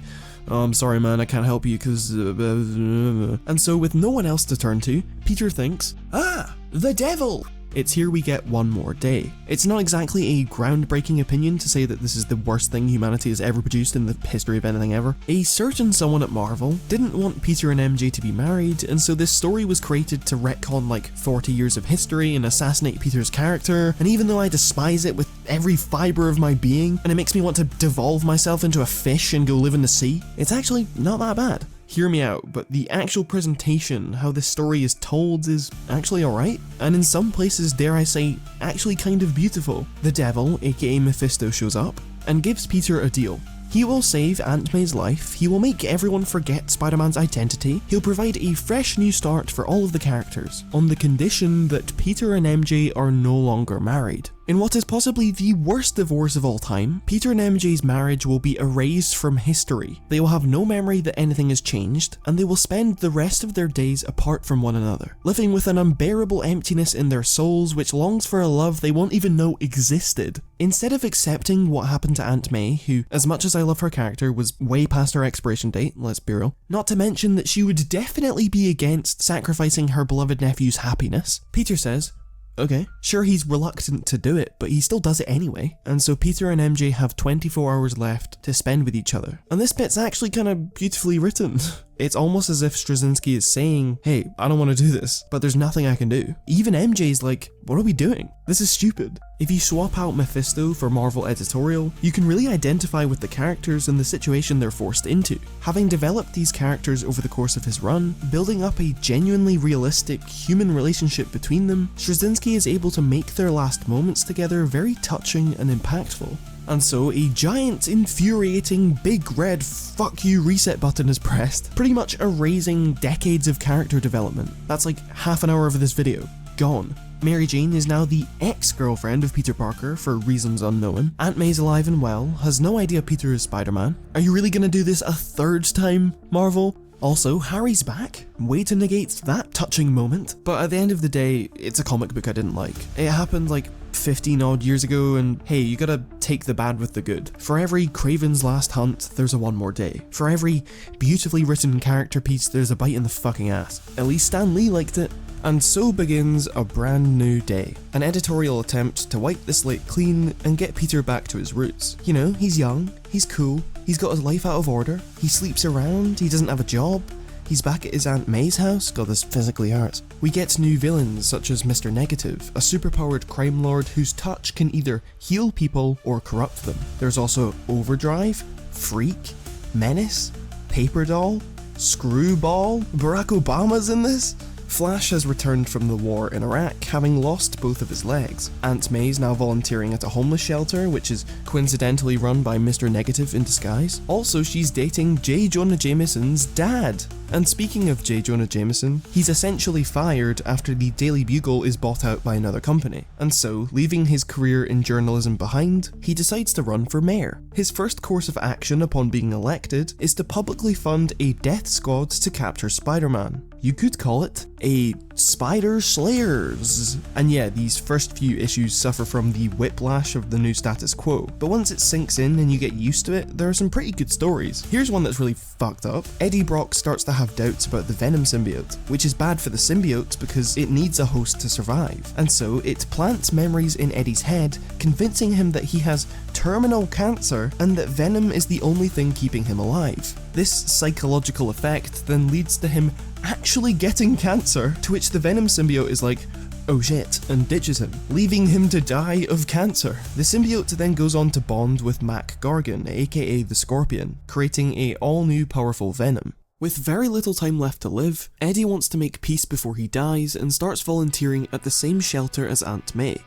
oh, I'm sorry man, I can't help you because... And so with no one else to turn to, Peter thinks, ah, the devil! It's here we get one more day. It's not exactly a groundbreaking opinion to say that this is the worst thing humanity has ever produced in the history of anything ever. A certain someone at Marvel didn't want Peter and MJ to be married, and so this story was created to retcon like 40 years of history and assassinate Peter's character, and even though I despise it with every fibre of my being, and it makes me want to devolve myself into a fish and go live in the sea, it's actually not that bad. Hear me out, but the actual presentation, how this story is told, is actually alright, and in some places, dare I say, actually kind of beautiful. The devil, aka Mephisto, shows up and gives Peter a deal. He will save Aunt May's life, he will make everyone forget Spider-Man's identity, he'll provide a fresh new start for all of the characters, on the condition that Peter and MJ are no longer married. In what is possibly the worst divorce of all time, Peter and MJ's marriage will be erased from history. They will have no memory that anything has changed, and they will spend the rest of their days apart from one another, living with an unbearable emptiness in their souls which longs for a love they won't even know existed. Instead of accepting what happened to Aunt May, who, as much as I love her character, was way past her expiration date, let's be real, not to mention that she would definitely be against sacrificing her beloved nephew's happiness, Peter says, okay, sure he's reluctant to do it, but he still does it anyway. And so Peter and MJ have 24 hours left to spend with each other. And this bit's actually kind of beautifully written. It's almost as if Straczynski is saying, hey, I don't want to do this, but there's nothing I can do. Even MJ's like, what are we doing? This is stupid. If you swap out Mephisto for Marvel editorial, you can really identify with the characters and the situation they're forced into. Having developed these characters over the course of his run, building up a genuinely realistic human relationship between them, Straczynski is able to make their last moments together very touching and impactful. And so a giant, infuriating, big red fuck you reset button is pressed, pretty much erasing decades of character development. That's like half an hour of this video. Gone. Mary Jane is now the ex-girlfriend of Peter Parker for reasons unknown. Aunt May's alive and well, has no idea Peter is Spider-Man. Are you really gonna do this a third time, Marvel? Also, Harry's back. Way to negate that touching moment. But at the end of the day, it's a comic book I didn't like. It happened like 15 odd years ago, and hey, you gotta take the bad with the good. For every Kraven's Last Hunt, there's a one more day. For every beautifully written character piece, there's a bite in the fucking ass. At least Stan Lee liked it. And so begins a brand new day. An editorial attempt to wipe the slate clean and get Peter back to his roots. You know, he's young, he's cool, he's got his life out of order, he sleeps around, he doesn't have a job, he's back at his Aunt May's house. God, this physically hurts. We get new villains such as Mr. Negative, a superpowered crime lord whose touch can either heal people or corrupt them. There's also Overdrive, Freak, Menace, Paper Doll, Screwball, Barack Obama's in this? Flash has returned from the war in Iraq, having lost both of his legs. Aunt May's now volunteering at a homeless shelter, which is coincidentally run by Mr. Negative in disguise. Also, she's dating J. Jonah Jameson's dad. And speaking of J. Jonah Jameson, he's essentially fired after the Daily Bugle is bought out by another company. And so, leaving his career in journalism behind, he decides to run for mayor. His first course of action upon being elected is to publicly fund a death squad to capture Spider-Man. You could call it a Spider Slayers. And yeah, these first few issues suffer from the whiplash of the new status quo, but once it sinks in and you get used to it, there are some pretty good stories. Here's one that's really fucked up. Eddie Brock starts to have doubts about the Venom symbiote, which is bad for the symbiote because it needs a host to survive, and so it plants memories in Eddie's head, convincing him that he has terminal cancer and that Venom is the only thing keeping him alive. This psychological effect then leads to him actually getting cancer, to which the Venom symbiote is like, oh shit, and ditches him, leaving him to die of cancer. The symbiote then goes on to bond with Mac Gargan, aka the Scorpion, creating a all-new powerful Venom. With very little time left to live, Eddie wants to make peace before he dies and starts volunteering at the same shelter as Aunt May.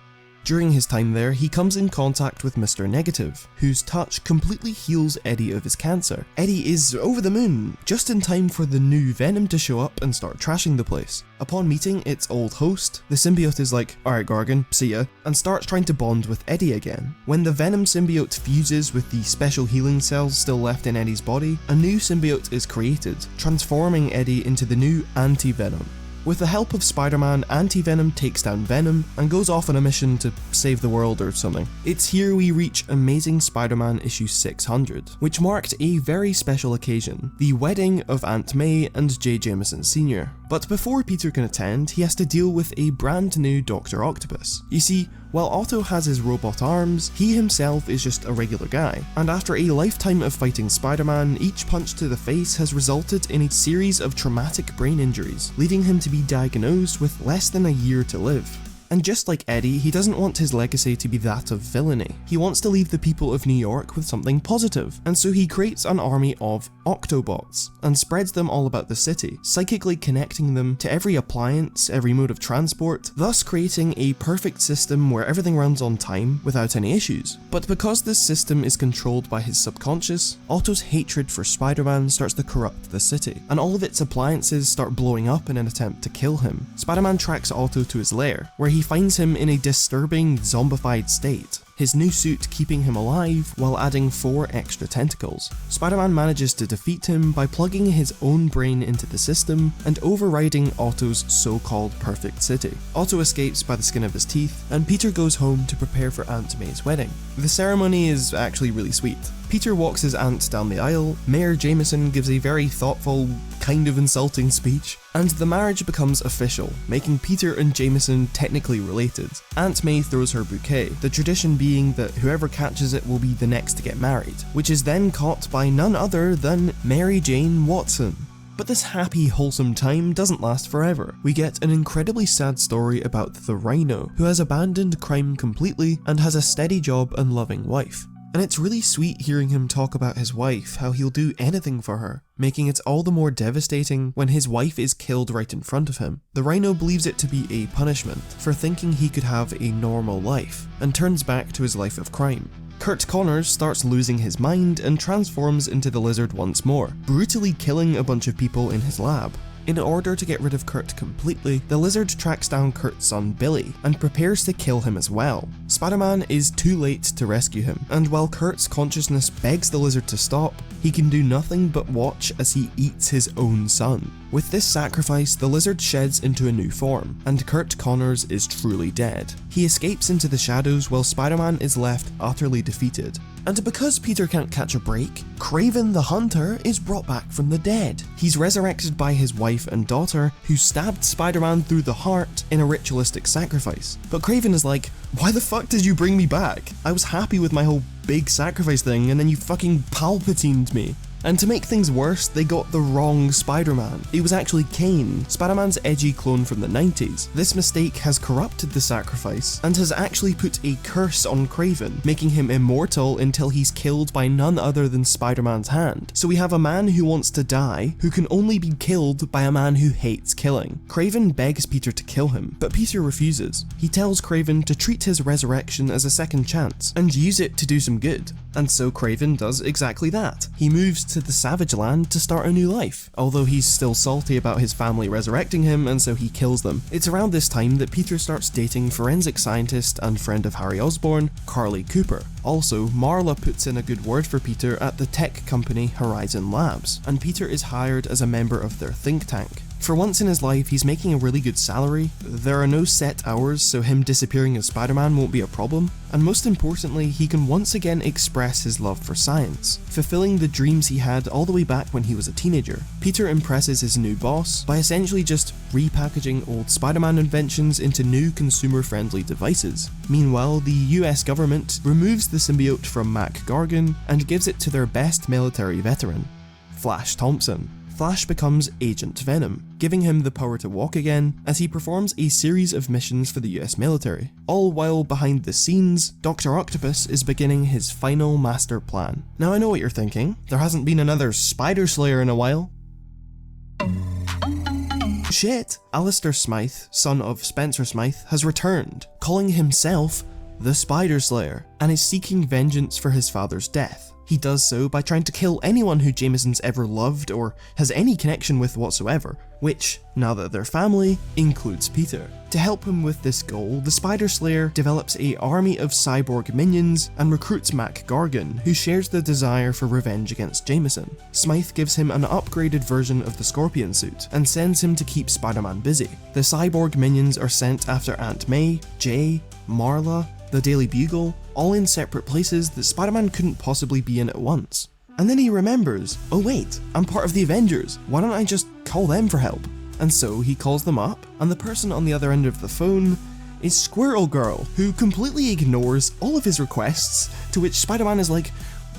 During his time there, he comes in contact with Mr. Negative, whose touch completely heals Eddie of his cancer. Eddie is over the moon, just in time for the new Venom to show up and start trashing the place. Upon meeting its old host, the symbiote is like, alright Gargan, see ya, and starts trying to bond with Eddie again. When the Venom symbiote fuses with the special healing cells still left in Eddie's body, a new symbiote is created, transforming Eddie into the new anti-Venom. With the help of Spider-Man, Anti-Venom takes down Venom and goes off on a mission to save the world or something. It's here we reach Amazing Spider-Man issue 600, which marked a very special occasion, the wedding of Aunt May and J. Jameson Sr. But before Peter can attend, he has to deal with a brand new Dr. Octopus. You see, while Otto has his robot arms, he himself is just a regular guy, and after a lifetime of fighting Spider-Man, each punch to the face has resulted in a series of traumatic brain injuries, leading him to be diagnosed with less than a year to live. And just like Eddie, he doesn't want his legacy to be that of villainy. He wants to leave the people of New York with something positive, and so he creates an army of Octobots and spreads them all about the city, psychically connecting them to every appliance, every mode of transport, thus creating a perfect system where everything runs on time without any issues. But because this system is controlled by his subconscious, Otto's hatred for Spider-Man starts to corrupt the city, and all of its appliances start blowing up in an attempt to kill him. Spider-Man tracks Otto to his lair, where he finds him in a disturbing, zombified state, his new suit keeping him alive while adding 4 extra tentacles. Spider-Man manages to defeat him by plugging his own brain into the system and overriding Otto's so-called perfect city. Otto escapes by the skin of his teeth, and Peter goes home to prepare for Aunt May's wedding. The ceremony is actually really sweet. Peter walks his aunt down the aisle, Mayor Jameson gives a very thoughtful, kind of insulting speech, and the marriage becomes official, making Peter and Jameson technically related. Aunt May throws her bouquet, the tradition being that whoever catches it will be the next to get married, which is then caught by none other than Mary Jane Watson. But this happy, wholesome time doesn't last forever. We get an incredibly sad story about the Rhino, who has abandoned crime completely and has a steady job and loving wife. And it's really sweet hearing him talk about his wife, how he'll do anything for her, making it all the more devastating when his wife is killed right in front of him. The Rhino believes it to be a punishment for thinking he could have a normal life, and turns back to his life of crime. Kurt Connors starts losing his mind and transforms into the Lizard once more, brutally killing a bunch of people in his lab. In order to get rid of Kurt completely, the Lizard tracks down Kurt's son Billy and prepares to kill him as well. Spider-Man is too late to rescue him, and while Kurt's consciousness begs the Lizard to stop, he can do nothing but watch as he eats his own son. With this sacrifice, the Lizard sheds into a new form, and Kurt Connors is truly dead. He escapes into the shadows while Spider-Man is left utterly defeated. And because Peter can't catch a break, Kraven the Hunter is brought back from the dead. He's resurrected by his wife and daughter, who stabbed Spider-Man through the heart in a ritualistic sacrifice. But Kraven is like, why the fuck did you bring me back? I was happy with my whole big sacrifice thing and then you fucking Palpatined me. And to make things worse, they got the wrong Spider-Man. It was actually Kane, Spider-Man's edgy clone from the 90s. This mistake has corrupted the sacrifice and has actually put a curse on Kraven, making him immortal until he's killed by none other than Spider-Man's hand. So we have a man who wants to die, who can only be killed by a man who hates killing. Kraven begs Peter to kill him, but Peter refuses. He tells Kraven to treat his resurrection as a second chance and use it to do some good. And so Kraven does exactly that. He moves to the Savage Land to start a new life, although he's still salty about his family resurrecting him, and so he kills them. It's around this time that Peter starts dating forensic scientist and friend of Harry Osborn, Carly Cooper. Also, Marla puts in a good word for Peter at the tech company Horizon Labs, and Peter is hired as a member of their think tank. For once in his life, he's making a really good salary, there are no set hours, so him disappearing as Spider-Man won't be a problem, and most importantly, he can once again express his love for science, fulfilling the dreams he had all the way back when he was a teenager. Peter impresses his new boss by essentially just repackaging old Spider-Man inventions into new consumer-friendly devices. Meanwhile, the US government removes the symbiote from Mac Gargan and gives it to their best military veteran, Flash Thompson. Flash becomes Agent Venom, giving him the power to walk again as he performs a series of missions for the US military. All while behind the scenes, Dr. Octopus is beginning his final master plan. Now I know what you're thinking, there hasn't been another Spider Slayer in a while. Shit! Alistair Smythe, son of Spencer Smythe, has returned, calling himself the Spider Slayer. and is seeking vengeance for his father's death. He does so by trying to kill anyone who Jameson's ever loved or has any connection with whatsoever, which, now that they're family, includes Peter. To help him with this goal, the Spider Slayer develops an army of cyborg minions and recruits Mac Gargan, who shares the desire for revenge against Jameson. Smythe gives him an upgraded version of the Scorpion suit and sends him to keep Spider-Man busy. The cyborg minions are sent after Aunt May, Jay, Marla, the Daily Bugle, all in separate places that Spider-Man couldn't possibly be in at once. And then he remembers, oh wait, I'm part of the Avengers, why don't I just call them for help? And so he calls them up, and the person on the other end of the phone is Squirrel Girl, who completely ignores all of his requests, to which Spider-Man is like,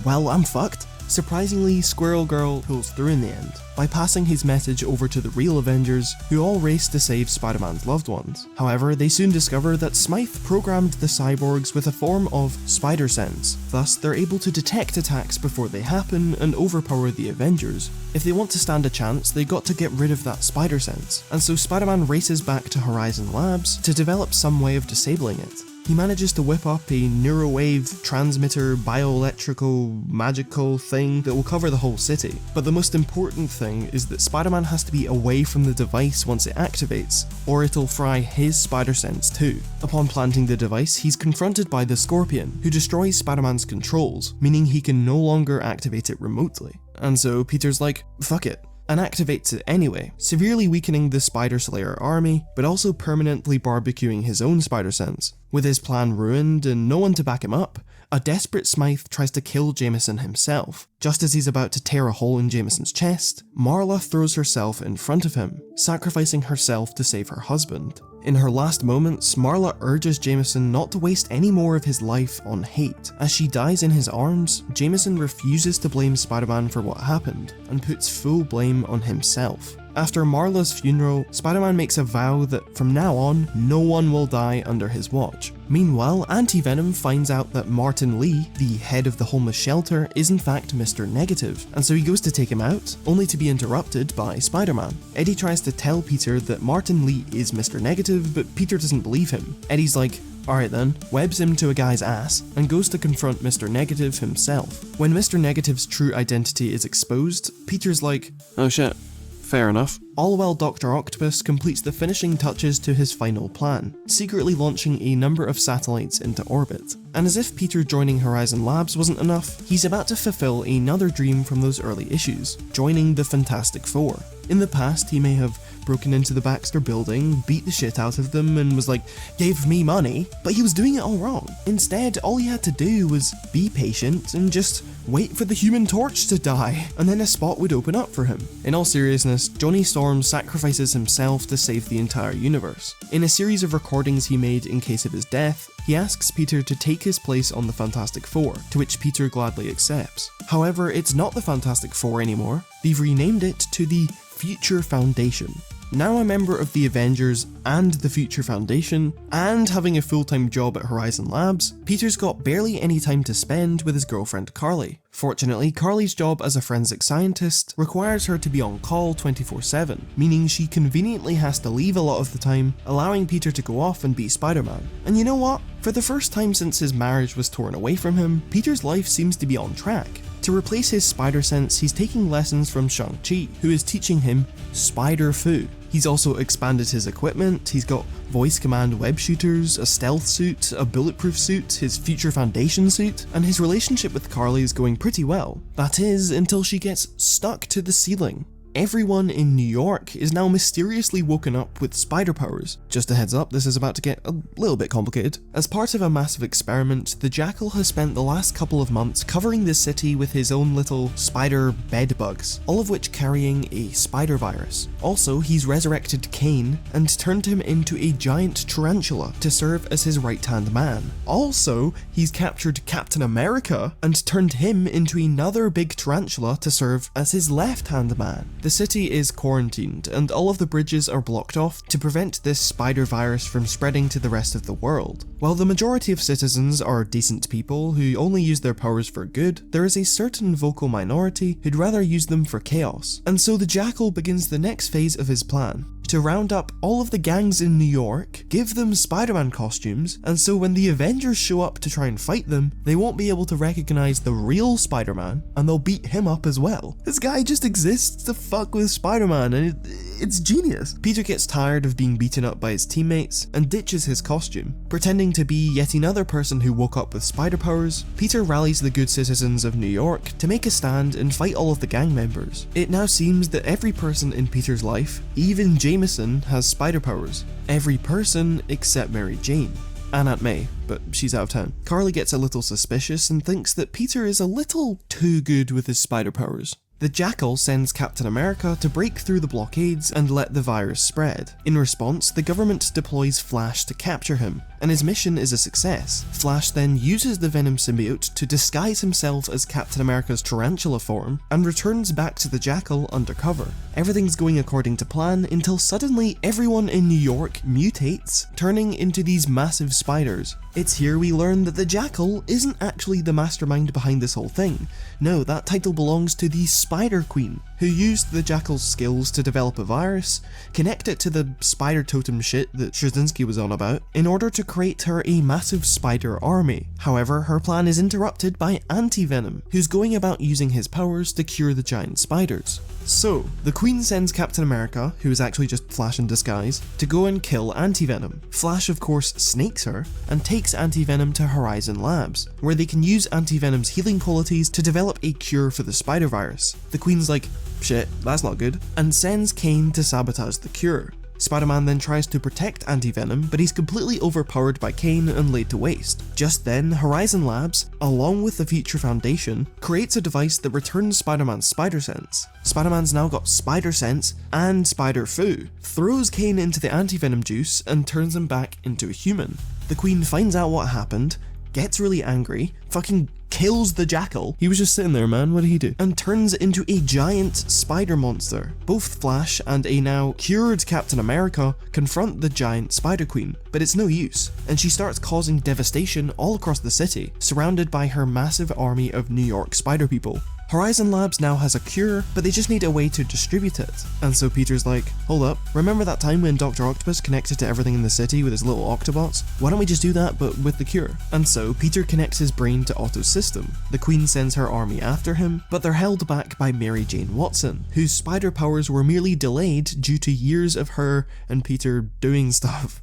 well, I'm fucked. Surprisingly, Squirrel Girl pulls through in the end, by passing his message over to the real Avengers, who all race to save Spider-Man's loved ones. However, they soon discover that Smythe programmed the cyborgs with a form of spider sense, thus they're able to detect attacks before they happen and overpower the Avengers. If they want to stand a chance, they got to get rid of that spider sense, and so Spider-Man races back to Horizon Labs to develop some way of disabling it. He manages to whip up a neurowave transmitter bioelectrical magical thing that will cover the whole city. But the most important thing is that Spider-Man has to be away from the device once it activates, or it'll fry his spider sense too. Upon planting the device, he's confronted by the Scorpion, who destroys Spider-Man's controls, meaning he can no longer activate it remotely. And so Peter's like, fuck it, and activates it anyway, severely weakening the Spider Slayer army, but also permanently barbecuing his own spider sense. With his plan ruined and no one to back him up, a desperate Smythe tries to kill Jameson himself. Just as he's about to tear a hole in Jameson's chest, Marla throws herself in front of him, sacrificing herself to save her husband. In her last moments, Marla urges Jameson not to waste any more of his life on hate. As she dies in his arms, Jameson refuses to blame Spider-Man for what happened, and puts full blame on himself. After Marla's funeral, Spider-Man makes a vow that from now on, no one will die under his watch. Meanwhile, Anti-Venom finds out that Martin Lee, the head of the homeless shelter, is in fact Mr. Negative, and so he goes to take him out, only to be interrupted by Spider-Man. Eddie tries to tell Peter that Martin Lee is Mr. Negative, but Peter doesn't believe him. Eddie's like, alright then, webs him to a guy's ass, and goes to confront Mr. Negative himself. When Mr. Negative's true identity is exposed, Peter's like, oh shit. Fair enough. All while Dr. Octopus completes the finishing touches to his final plan, secretly launching a number of satellites into orbit. And as if Peter joining Horizon Labs wasn't enough, he's about to fulfill another dream from those early issues, joining the Fantastic Four. In the past, he may have broken into the Baxter building, beat the shit out of them, and was like, give me money, but he was doing it all wrong. Instead, all he had to do was be patient and just wait for the Human Torch to die, and then a spot would open up for him. In all seriousness, Johnny Storm sacrifices himself to save the entire universe. In a series of recordings he made in case of his death, he asks Peter to take his place on the Fantastic Four, to which Peter gladly accepts. However, it's not the Fantastic Four anymore. They've renamed it to the Future Foundation. Now a member of the Avengers and the Future Foundation, and having a full-time job at Horizon Labs, Peter's got barely any time to spend with his girlfriend Carly. Fortunately, Carly's job as a forensic scientist requires her to be on call 24/7, meaning she conveniently has to leave a lot of the time, allowing Peter to go off and be Spider-Man. And you know what? For the first time since his marriage was torn away from him, Peter's life seems to be on track. To replace his spider sense, he's taking lessons from Shang-Chi, who is teaching him Spider-Fu. He's also expanded his equipment, he's got voice command web shooters, a stealth suit, a bulletproof suit, his Future Foundation suit, and his relationship with Carly is going pretty well. That is, until she gets stuck to the ceiling. Everyone in New York is now mysteriously woken up with spider powers. Just a heads up, this is about to get a little bit complicated. As part of a massive experiment, the Jackal has spent the last couple of months covering the city with his own little spider bedbugs, all of which carrying a spider virus. Also, he's resurrected Kane and turned him into a giant tarantula to serve as his right-hand man. Also, he's captured Captain America and turned him into another big tarantula to serve as his left-hand man. The city is quarantined, and all of the bridges are blocked off to prevent this spider virus from spreading to the rest of the world. While the majority of citizens are decent people who only use their powers for good, there is a certain vocal minority who'd rather use them for chaos. And so the Jackal begins the next phase of his plan. to round up all of the gangs in New York, give them Spider-Man costumes, and so when the Avengers show up to try and fight them, they won't be able to recognize the real Spider-Man, and they'll beat him up as well. This guy just exists to fuck with Spider-Man, and it's genius. Peter gets tired of being beaten up by his teammates and ditches his costume. Pretending to be yet another person who woke up with spider powers, Peter rallies the good citizens of New York to make a stand and fight all of the gang members. It now seems that every person in Peter's life, even Jameson, has spider powers. Every person except Mary Jane. And Aunt May, but she's out of town. Carly gets a little suspicious and thinks that Peter is a little too good with his spider powers. The Jackal sends Captain America to break through the blockades and let the virus spread. In response, the government deploys Flash to capture him, and his mission is a success. Flash then uses the Venom symbiote to disguise himself as Captain America's tarantula form and returns back to the Jackal undercover. Everything's going according to plan until suddenly everyone in New York mutates, turning into these massive spiders. It's here we learn that the Jackal isn't actually the mastermind behind this whole thing. No, that title belongs to the Spider Queen, who used the Jackal's skills to develop a virus, connect it to the spider totem shit that Straczynski was on about, in order to create her a massive spider army. However, her plan is interrupted by Anti-Venom, who's going about using his powers to cure the giant spiders. So, the Queen sends Captain America, who is actually just Flash in disguise, to go and kill Anti-Venom. Flash of course snakes her, and takes Anti-Venom to Horizon Labs, where they can use Anti-Venom's healing qualities to develop a cure for the spider virus. The Queen's like, shit, that's not good, and sends Kane to sabotage the cure. Spider-Man then tries to protect Anti-Venom, but he's completely overpowered by Kane and laid to waste. Just then, Horizon Labs, along with the Future Foundation, creates a device that returns Spider-Man's spider sense. Spider-Man's now got spider sense and spider foo, throws Kane into the Anti-Venom juice and turns him back into a human. The Queen finds out what happened, gets really angry, fucking kills the Jackal. He was just sitting there, man, what did he do? And turns into a giant spider monster. Both Flash and a now cured Captain America confront the giant Spider Queen, but it's no use, and she starts causing devastation all across the city, surrounded by her massive army of New York spider people. Horizon Labs now has a cure, but they just need a way to distribute it. And so Peter's like, hold up, remember that time when Dr. Octopus connected to everything in the city with his little Octobots? Why don't we just do that, but with the cure? And so Peter connects his brain to Otto's system. The Queen sends her army after him, but they're held back by Mary Jane Watson, whose spider powers were merely delayed due to years of her and Peter doing stuff.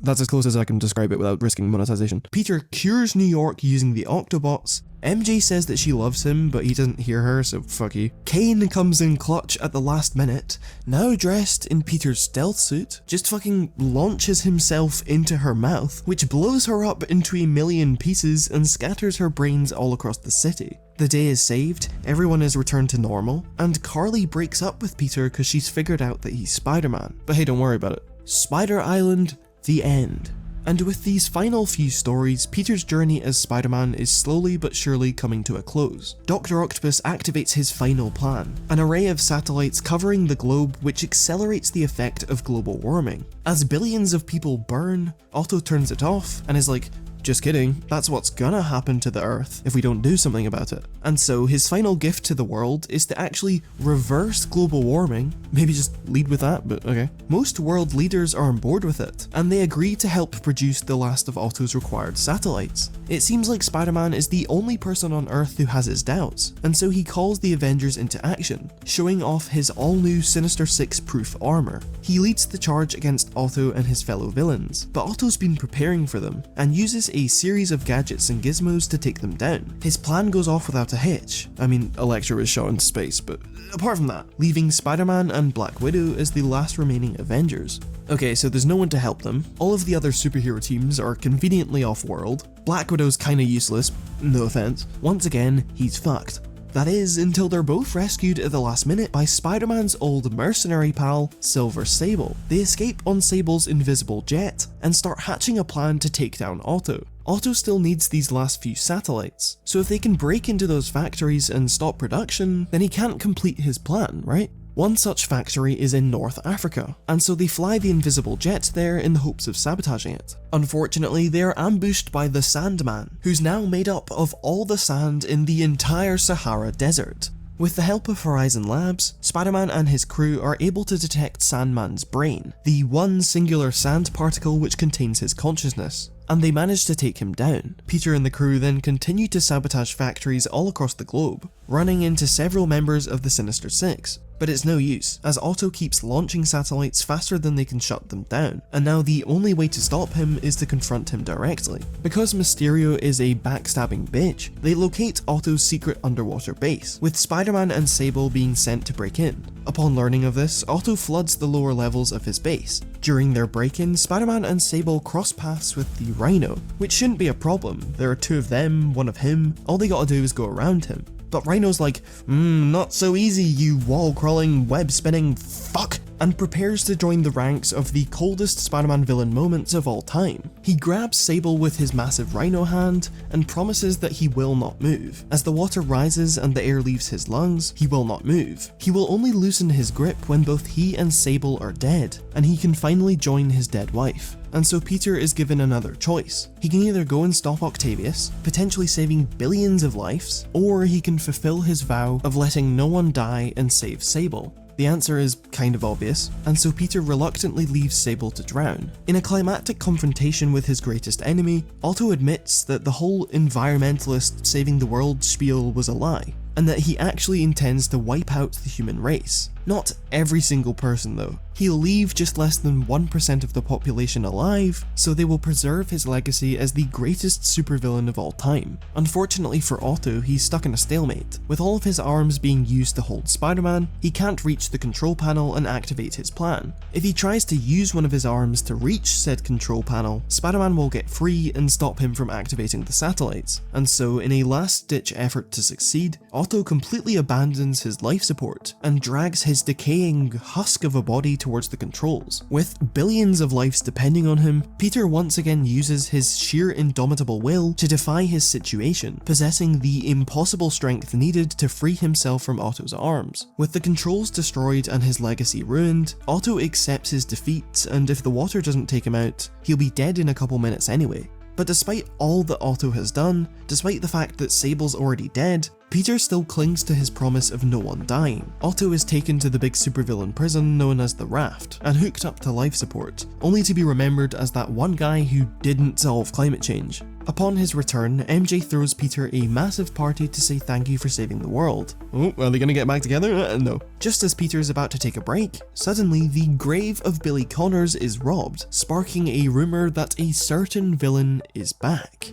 That's as close as I can describe it without risking monetization. Peter cures New York using the Octobots. MJ says that she loves him, but he doesn't hear her, so fuck you. Kane comes in clutch at the last minute, now dressed in Peter's stealth suit, just fucking launches himself into her mouth, which blows her up into a million pieces and scatters her brains all across the city. The day is saved, everyone is returned to normal, and Carly breaks up with Peter because she's figured out that he's Spider-Man. But hey, don't worry about it. Spider Island, the end. And with these final few stories, Peter's journey as Spider-Man is slowly but surely coming to a close. Dr. Octopus activates his final plan, an array of satellites covering the globe which accelerates the effect of global warming. As billions of people burn, Otto turns it off and is like, just kidding, that's what's gonna happen to the Earth if we don't do something about it. And so his final gift to the world is to actually reverse global warming. Maybe just lead with that, but okay. Most world leaders are on board with it, and they agree to help produce the last of Otto's required satellites. It seems like Spider-Man is the only person on Earth who has his doubts, and so he calls the Avengers into action, showing off his all-new Sinister Six-proof armor. He leads the charge against Otto and his fellow villains, but Otto's been preparing for them, and uses a series of gadgets and gizmos to take them down. His plan goes off without a hitch. I mean, Elektra is shot into space, but apart from that, leaving Spider-Man and Black Widow as the last remaining Avengers. Okay, so there's no one to help them. All of the other superhero teams are conveniently off-world. Black Widow's kinda useless, no offense. Once again, he's fucked. That is, until they're both rescued at the last minute by Spider-Man's old mercenary pal, Silver Sable. They escape on Sable's invisible jet and start hatching a plan to take down Otto. Otto still needs these last few satellites, so if they can break into those factories and stop production, then he can't complete his plan, right? One such factory is in North Africa, and so they fly the invisible jet there in the hopes of sabotaging it. Unfortunately, they are ambushed by the Sandman, who's now made up of all the sand in the entire Sahara Desert. With the help of Horizon Labs, Spider-Man and his crew are able to detect Sandman's brain, the one singular sand particle which contains his consciousness, and they manage to take him down. Peter and the crew then continue to sabotage factories all across the globe, running into several members of the Sinister Six. But it's no use, as Otto keeps launching satellites faster than they can shut them down, and now the only way to stop him is to confront him directly. Because Mysterio is a backstabbing bitch, they locate Otto's secret underwater base, with Spider-Man and Sable being sent to break in. Upon learning of this, Otto floods the lower levels of his base. During their break-in, Spider-Man and Sable cross paths with the Rhino, which shouldn't be a problem. There are two of them, one of him, all they gotta do is go around him. But Rhino's like, not so easy, you wall-crawling, web-spinning fuck, and prepares to join the ranks of the coldest Spider-Man villain moments of all time. He grabs Sable with his massive Rhino hand and promises that he will not move. As the water rises and the air leaves his lungs, he will not move. He will only loosen his grip when both he and Sable are dead, and he can finally join his dead wife. And so Peter is given another choice. He can either go and stop Octavius, potentially saving billions of lives, or he can fulfill his vow of letting no one die and save Sable. The answer is kind of obvious, and so Peter reluctantly leaves Sable to drown. In a climactic confrontation with his greatest enemy, Otto admits that the whole environmentalist saving the world spiel was a lie, and that he actually intends to wipe out the human race. Not every single person though. He'll leave just less than 1% of the population alive, so they will preserve his legacy as the greatest supervillain of all time. Unfortunately for Otto, he's stuck in a stalemate. With all of his arms being used to hold Spider-Man, he can't reach the control panel and activate his plan. If he tries to use one of his arms to reach said control panel, Spider-Man will get free and stop him from activating the satellites. And so, in a last-ditch effort to succeed, Otto completely abandons his life support and drags his decaying husk of a body towards the controls. With billions of lives depending on him, Peter once again uses his sheer indomitable will to defy his situation, possessing the impossible strength needed to free himself from Otto's arms. With the controls destroyed and his legacy ruined, Otto accepts his defeat, and if the water doesn't take him out, he'll be dead in a couple minutes anyway. But despite all that Otto has done, despite the fact that Sable's already dead, Peter still clings to his promise of no one dying. Otto is taken to the big supervillain prison known as the Raft, and hooked up to life support, only to be remembered as that one guy who didn't solve climate change. Upon his return, MJ throws Peter a massive party to say thank you for saving the world. Oh, are they gonna get back together? No. Just as Peter is about to take a break, suddenly the grave of Billy Connors is robbed, sparking a rumour that a certain villain is back.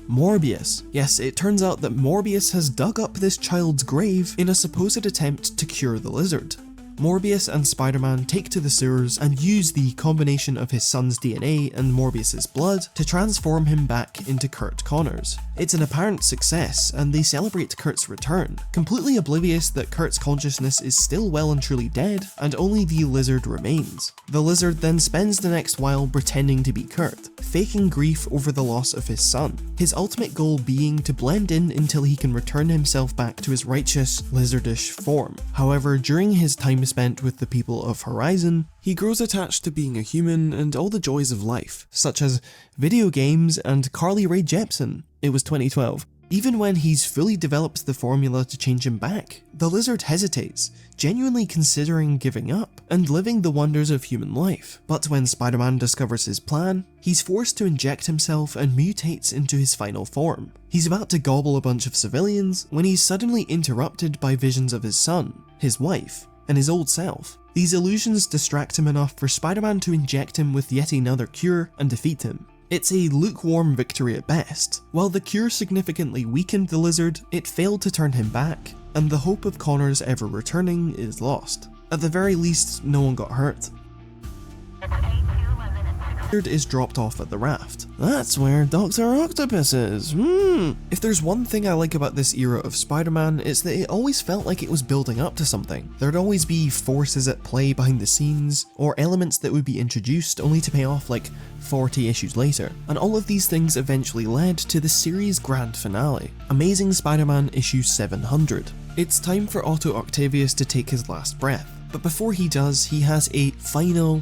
Morbius. Yes, it turns out that Morbius has dug up this child's grave in a supposed attempt to cure the lizard. Morbius and Spider-Man take to the sewers and use the combination of his son's DNA and Morbius's blood to transform him back into Kurt Connors. It's an apparent success, and they celebrate Kurt's return, completely oblivious that Kurt's consciousness is still well and truly dead, and only the lizard remains. The lizard then spends the next while pretending to be Kurt, faking grief over the loss of his son, his ultimate goal being to blend in until he can return himself back to his righteous, lizardish form. However, during his time spent with the people of Horizon, he grows attached to being a human and all the joys of life, such as video games and Carly Rae Jepsen. It was 2012. Even when he's fully developed the formula to change him back, the lizard hesitates, genuinely considering giving up and living the wonders of human life. But when Spider-Man discovers his plan, he's forced to inject himself and mutates into his final form. He's about to gobble a bunch of civilians when he's suddenly interrupted by visions of his son, his wife, and his old self. These illusions distract him enough for Spider-Man to inject him with yet another cure and defeat him. It's a lukewarm victory at best. While the cure significantly weakened the lizard, it failed to turn him back, and the hope of Connors ever returning is lost. At the very least, no one got hurt. Is dropped off at the Raft. That's where Dr. Octopus is. If there's one thing I like about this era of Spider-Man, it's that it always felt like it was building up to something. There'd always be forces at play behind the scenes, or elements that would be introduced only to pay off like 40 issues later. And all of these things eventually led to the series' grand finale, Amazing Spider-Man issue 700. It's time for Otto Octavius to take his last breath, but before he does, he has a final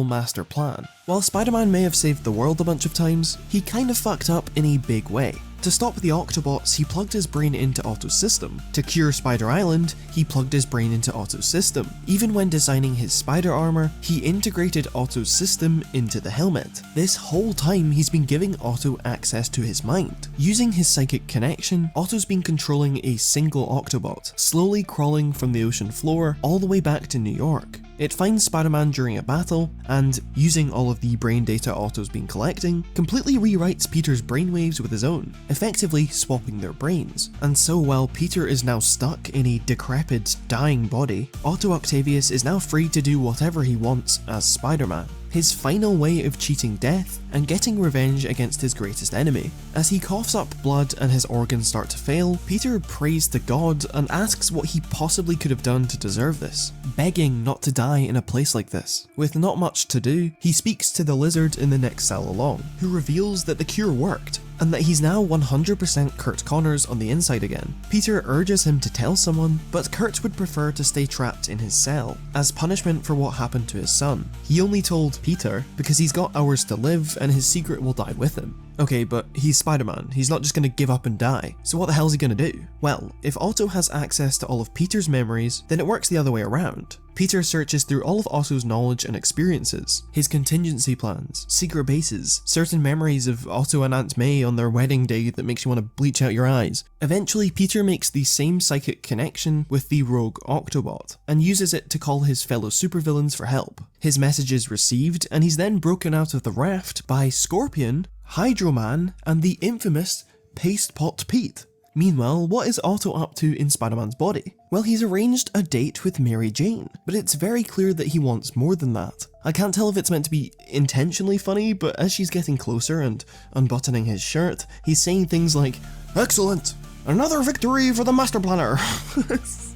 master plan. While Spider-Man may have saved the world a bunch of times, he kind of fucked up in a big way. To stop the Autobots, he plugged his brain into Otto's system. To cure Spider Island, he plugged his brain into Otto's system. Even when designing his spider armor, he integrated Otto's system into the helmet. This whole time, he's been giving Otto access to his mind. Using his psychic connection, Otto's been controlling a single Autobot, slowly crawling from the ocean floor all the way back to New York. It finds Spider-Man during a battle, and, using all of the brain data Otto's been collecting, completely rewrites Peter's brainwaves with his own, effectively swapping their brains. And so while Peter is now stuck in a decrepit, dying body, Otto Octavius is now free to do whatever he wants as Spider-Man. His final way of cheating death and getting revenge against his greatest enemy. As he coughs up blood and his organs start to fail, Peter prays to God and asks what he possibly could have done to deserve this, begging not to die in a place like this. With not much to do, he speaks to the lizard in the next cell along, who reveals that the cure worked, and that he's now 100% Kurt Connors on the inside again. Peter urges him to tell someone, but Kurt would prefer to stay trapped in his cell, as punishment for what happened to his son. He only told Peter because he's got hours to live and his secret will die with him. Okay, but he's Spider-Man, he's not just gonna give up and die, so what the hell's he gonna do? Well, if Otto has access to all of Peter's memories, then it works the other way around. Peter searches through all of Otto's knowledge and experiences, his contingency plans, secret bases, certain memories of Otto and Aunt May on their wedding day that makes you want to bleach out your eyes. Eventually, Peter makes the same psychic connection with the rogue Octobot, and uses it to call his fellow supervillains for help. His message is received, and he's then broken out of the raft by Scorpion, Hydro Man, and the infamous Paste Pot Pete. Meanwhile, what is Otto up to in Spider-Man's body? Well, he's arranged a date with Mary Jane, but it's very clear that he wants more than that. I can't tell if it's meant to be intentionally funny, but as she's getting closer and unbuttoning his shirt, he's saying things like, "Excellent! Another victory for the Master Planner!"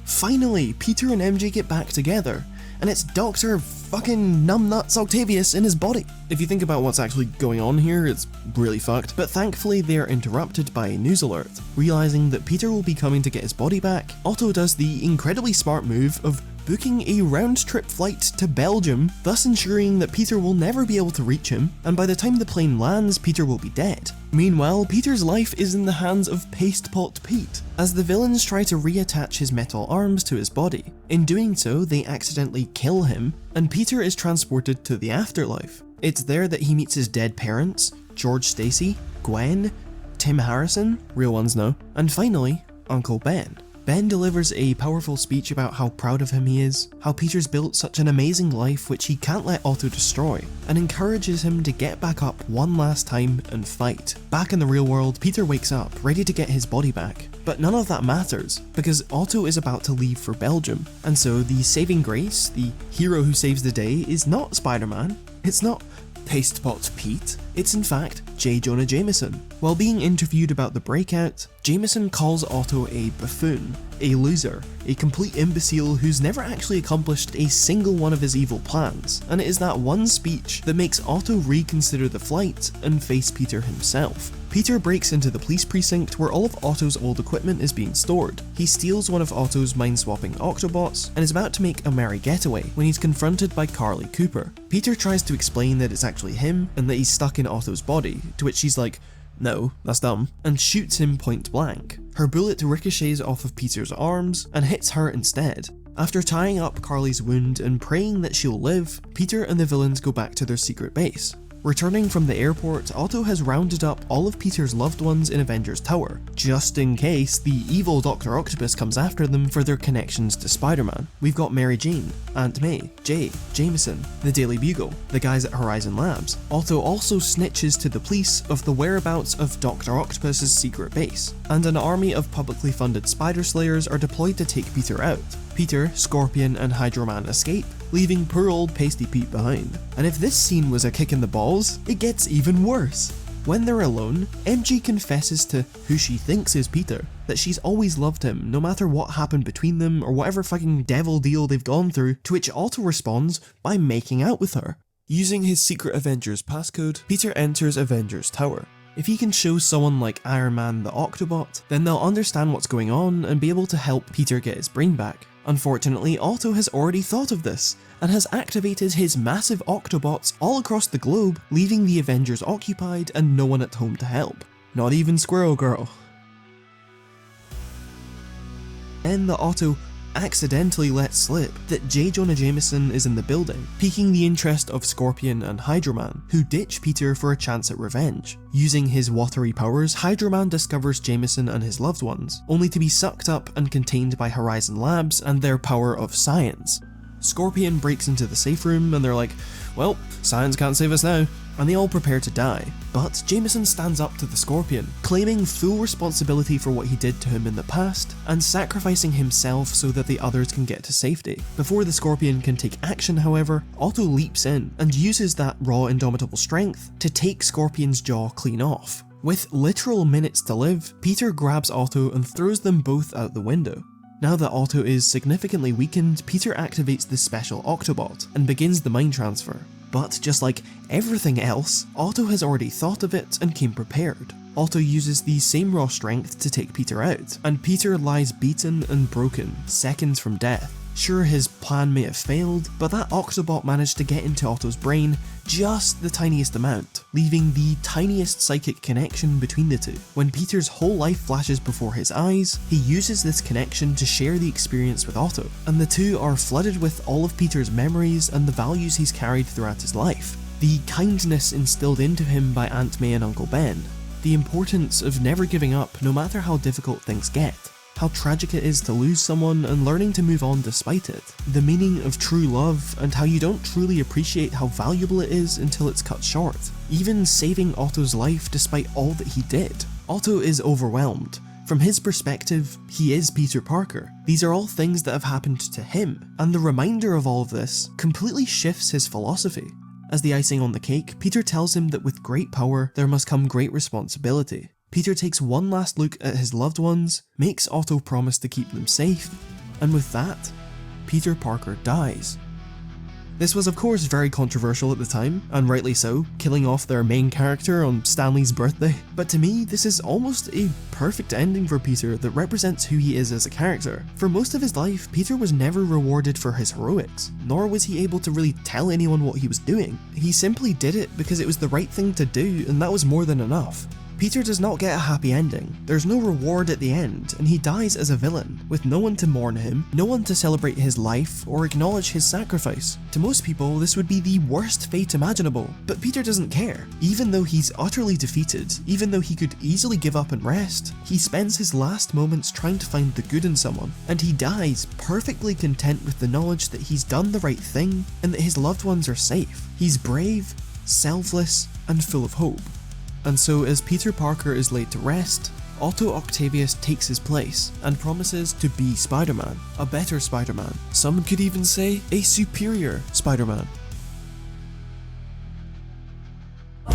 Finally, Peter and MJ get back together, and it's Dr. fucking Numbnuts Octavius in his body. If you think about what's actually going on here, it's really fucked, but thankfully they are interrupted by a news alert. Realizing that Peter will be coming to get his body back, Otto does the incredibly smart move of booking a round-trip flight to Belgium, thus ensuring that Peter will never be able to reach him, and by the time the plane lands, Peter will be dead. Meanwhile, Peter's life is in the hands of Paste Pot Pete, as the villains try to reattach his metal arms to his body. In doing so, they accidentally kill him, and Peter is transported to the afterlife. It's there that he meets his dead parents, George Stacy, Gwen, Tim Harrison, real ones no, and finally, Uncle Ben. Ben delivers a powerful speech about how proud of him he is, how Peter's built such an amazing life which he can't let Otto destroy, and encourages him to get back up one last time and fight. Back in the real world, Peter wakes up, ready to get his body back. But none of that matters, because Otto is about to leave for Belgium, and so the saving grace, the hero who saves the day, is not Spider-Man, it's not Paste Pot Pete, it's in fact J. Jonah Jameson. While being interviewed about the breakout, Jameson calls Otto a buffoon, a loser, a complete imbecile who's never actually accomplished a single one of his evil plans, and it is that one speech that makes Otto reconsider the flight and face Peter himself. Peter breaks into the police precinct where all of Otto's old equipment is being stored. He steals one of Otto's mind-swapping Octobots and is about to make a merry getaway when he's confronted by Carly Cooper. Peter tries to explain that it's actually him and that he's stuck in Otto's body, to which she's like, "No, that's dumb," and shoots him point blank. Her bullet ricochets off of Peter's arms and hits her instead. After tying up Carly's wound and praying that she'll live, Peter and the villains go back to their secret base. Returning from the airport, Otto has rounded up all of Peter's loved ones in Avengers Tower, just in case the evil Dr. Octopus comes after them for their connections to Spider-Man. We've got Mary Jane, Aunt May, Jay, Jameson, the Daily Bugle, the guys at Horizon Labs. Otto also snitches to the police of the whereabouts of Dr. Octopus's secret base, and an army of publicly funded Spider Slayers are deployed to take Peter out. Peter, Scorpion, and Hydro Man escape, leaving poor old Pasty Pete behind. And if this scene was a kick in the balls, it gets even worse. When they're alone, MJ confesses to who she thinks is Peter, that she's always loved him no matter what happened between them or whatever fucking devil deal they've gone through, to which Otto responds by making out with her. Using his secret Avengers passcode, Peter enters Avengers Tower. If he can show someone like Iron Man the Octobot, then they'll understand what's going on and be able to help Peter get his brain back. Unfortunately, Otto has already thought of this, and has activated his massive Octobots all across the globe, leaving the Avengers occupied and no one at home to help. Not even Squirrel Girl. Then the Otto accidentally lets slip that J. Jonah Jameson is in the building, piquing the interest of Scorpion and Hydro-Man, who ditch Peter for a chance at revenge. Using his watery powers, Hydro-Man discovers Jameson and his loved ones, only to be sucked up and contained by Horizon Labs and their power of science. Scorpion breaks into the safe room and they're like, well, science can't save us now, and they all prepare to die. But Jameson stands up to the Scorpion, claiming full responsibility for what he did to him in the past, and sacrificing himself so that the others can get to safety. Before the Scorpion can take action, however, Otto leaps in and uses that raw indomitable strength to take Scorpion's jaw clean off. With literal minutes to live, Peter grabs Otto and throws them both out the window. Now that Otto is significantly weakened, Peter activates the special Octobot and begins the mind transfer. But just like everything else, Otto has already thought of it and came prepared. Otto uses the same raw strength to take Peter out, and Peter lies beaten and broken, seconds from death. Sure, his plan may have failed, but that Octobot managed to get into Otto's brain just the tiniest amount, leaving the tiniest psychic connection between the two. When Peter's whole life flashes before his eyes, he uses this connection to share the experience with Otto, and the two are flooded with all of Peter's memories and the values he's carried throughout his life. The kindness instilled into him by Aunt May and Uncle Ben, the importance of never giving up no matter how difficult things get, how tragic it is to lose someone and learning to move on despite it, the meaning of true love and how you don't truly appreciate how valuable it is until it's cut short, even saving Otto's life despite all that he did. Otto is overwhelmed. From his perspective, he is Peter Parker. These are all things that have happened to him, and the reminder of all of this completely shifts his philosophy. As the icing on the cake, Peter tells him that with great power, there must come great responsibility. Peter takes one last look at his loved ones, makes Otto promise to keep them safe, and with that, Peter Parker dies. This was of course very controversial at the time, and rightly so, killing off their main character on Stan Lee's birthday, but to me this is almost a perfect ending for Peter that represents who he is as a character. For most of his life, Peter was never rewarded for his heroics, nor was he able to really tell anyone what he was doing. He simply did it because it was the right thing to do, and that was more than enough. Peter does not get a happy ending, there's no reward at the end, and he dies as a villain, with no one to mourn him, no one to celebrate his life or acknowledge his sacrifice. To most people, this would be the worst fate imaginable, but Peter doesn't care. Even though he's utterly defeated, even though he could easily give up and rest, he spends his last moments trying to find the good in someone, and he dies perfectly content with the knowledge that he's done the right thing and that his loved ones are safe. He's brave, selfless, and full of hope. And so as Peter Parker is laid to rest, Otto Octavius takes his place and promises to be Spider-Man, a better Spider-Man. Some could even say a superior Spider-Man.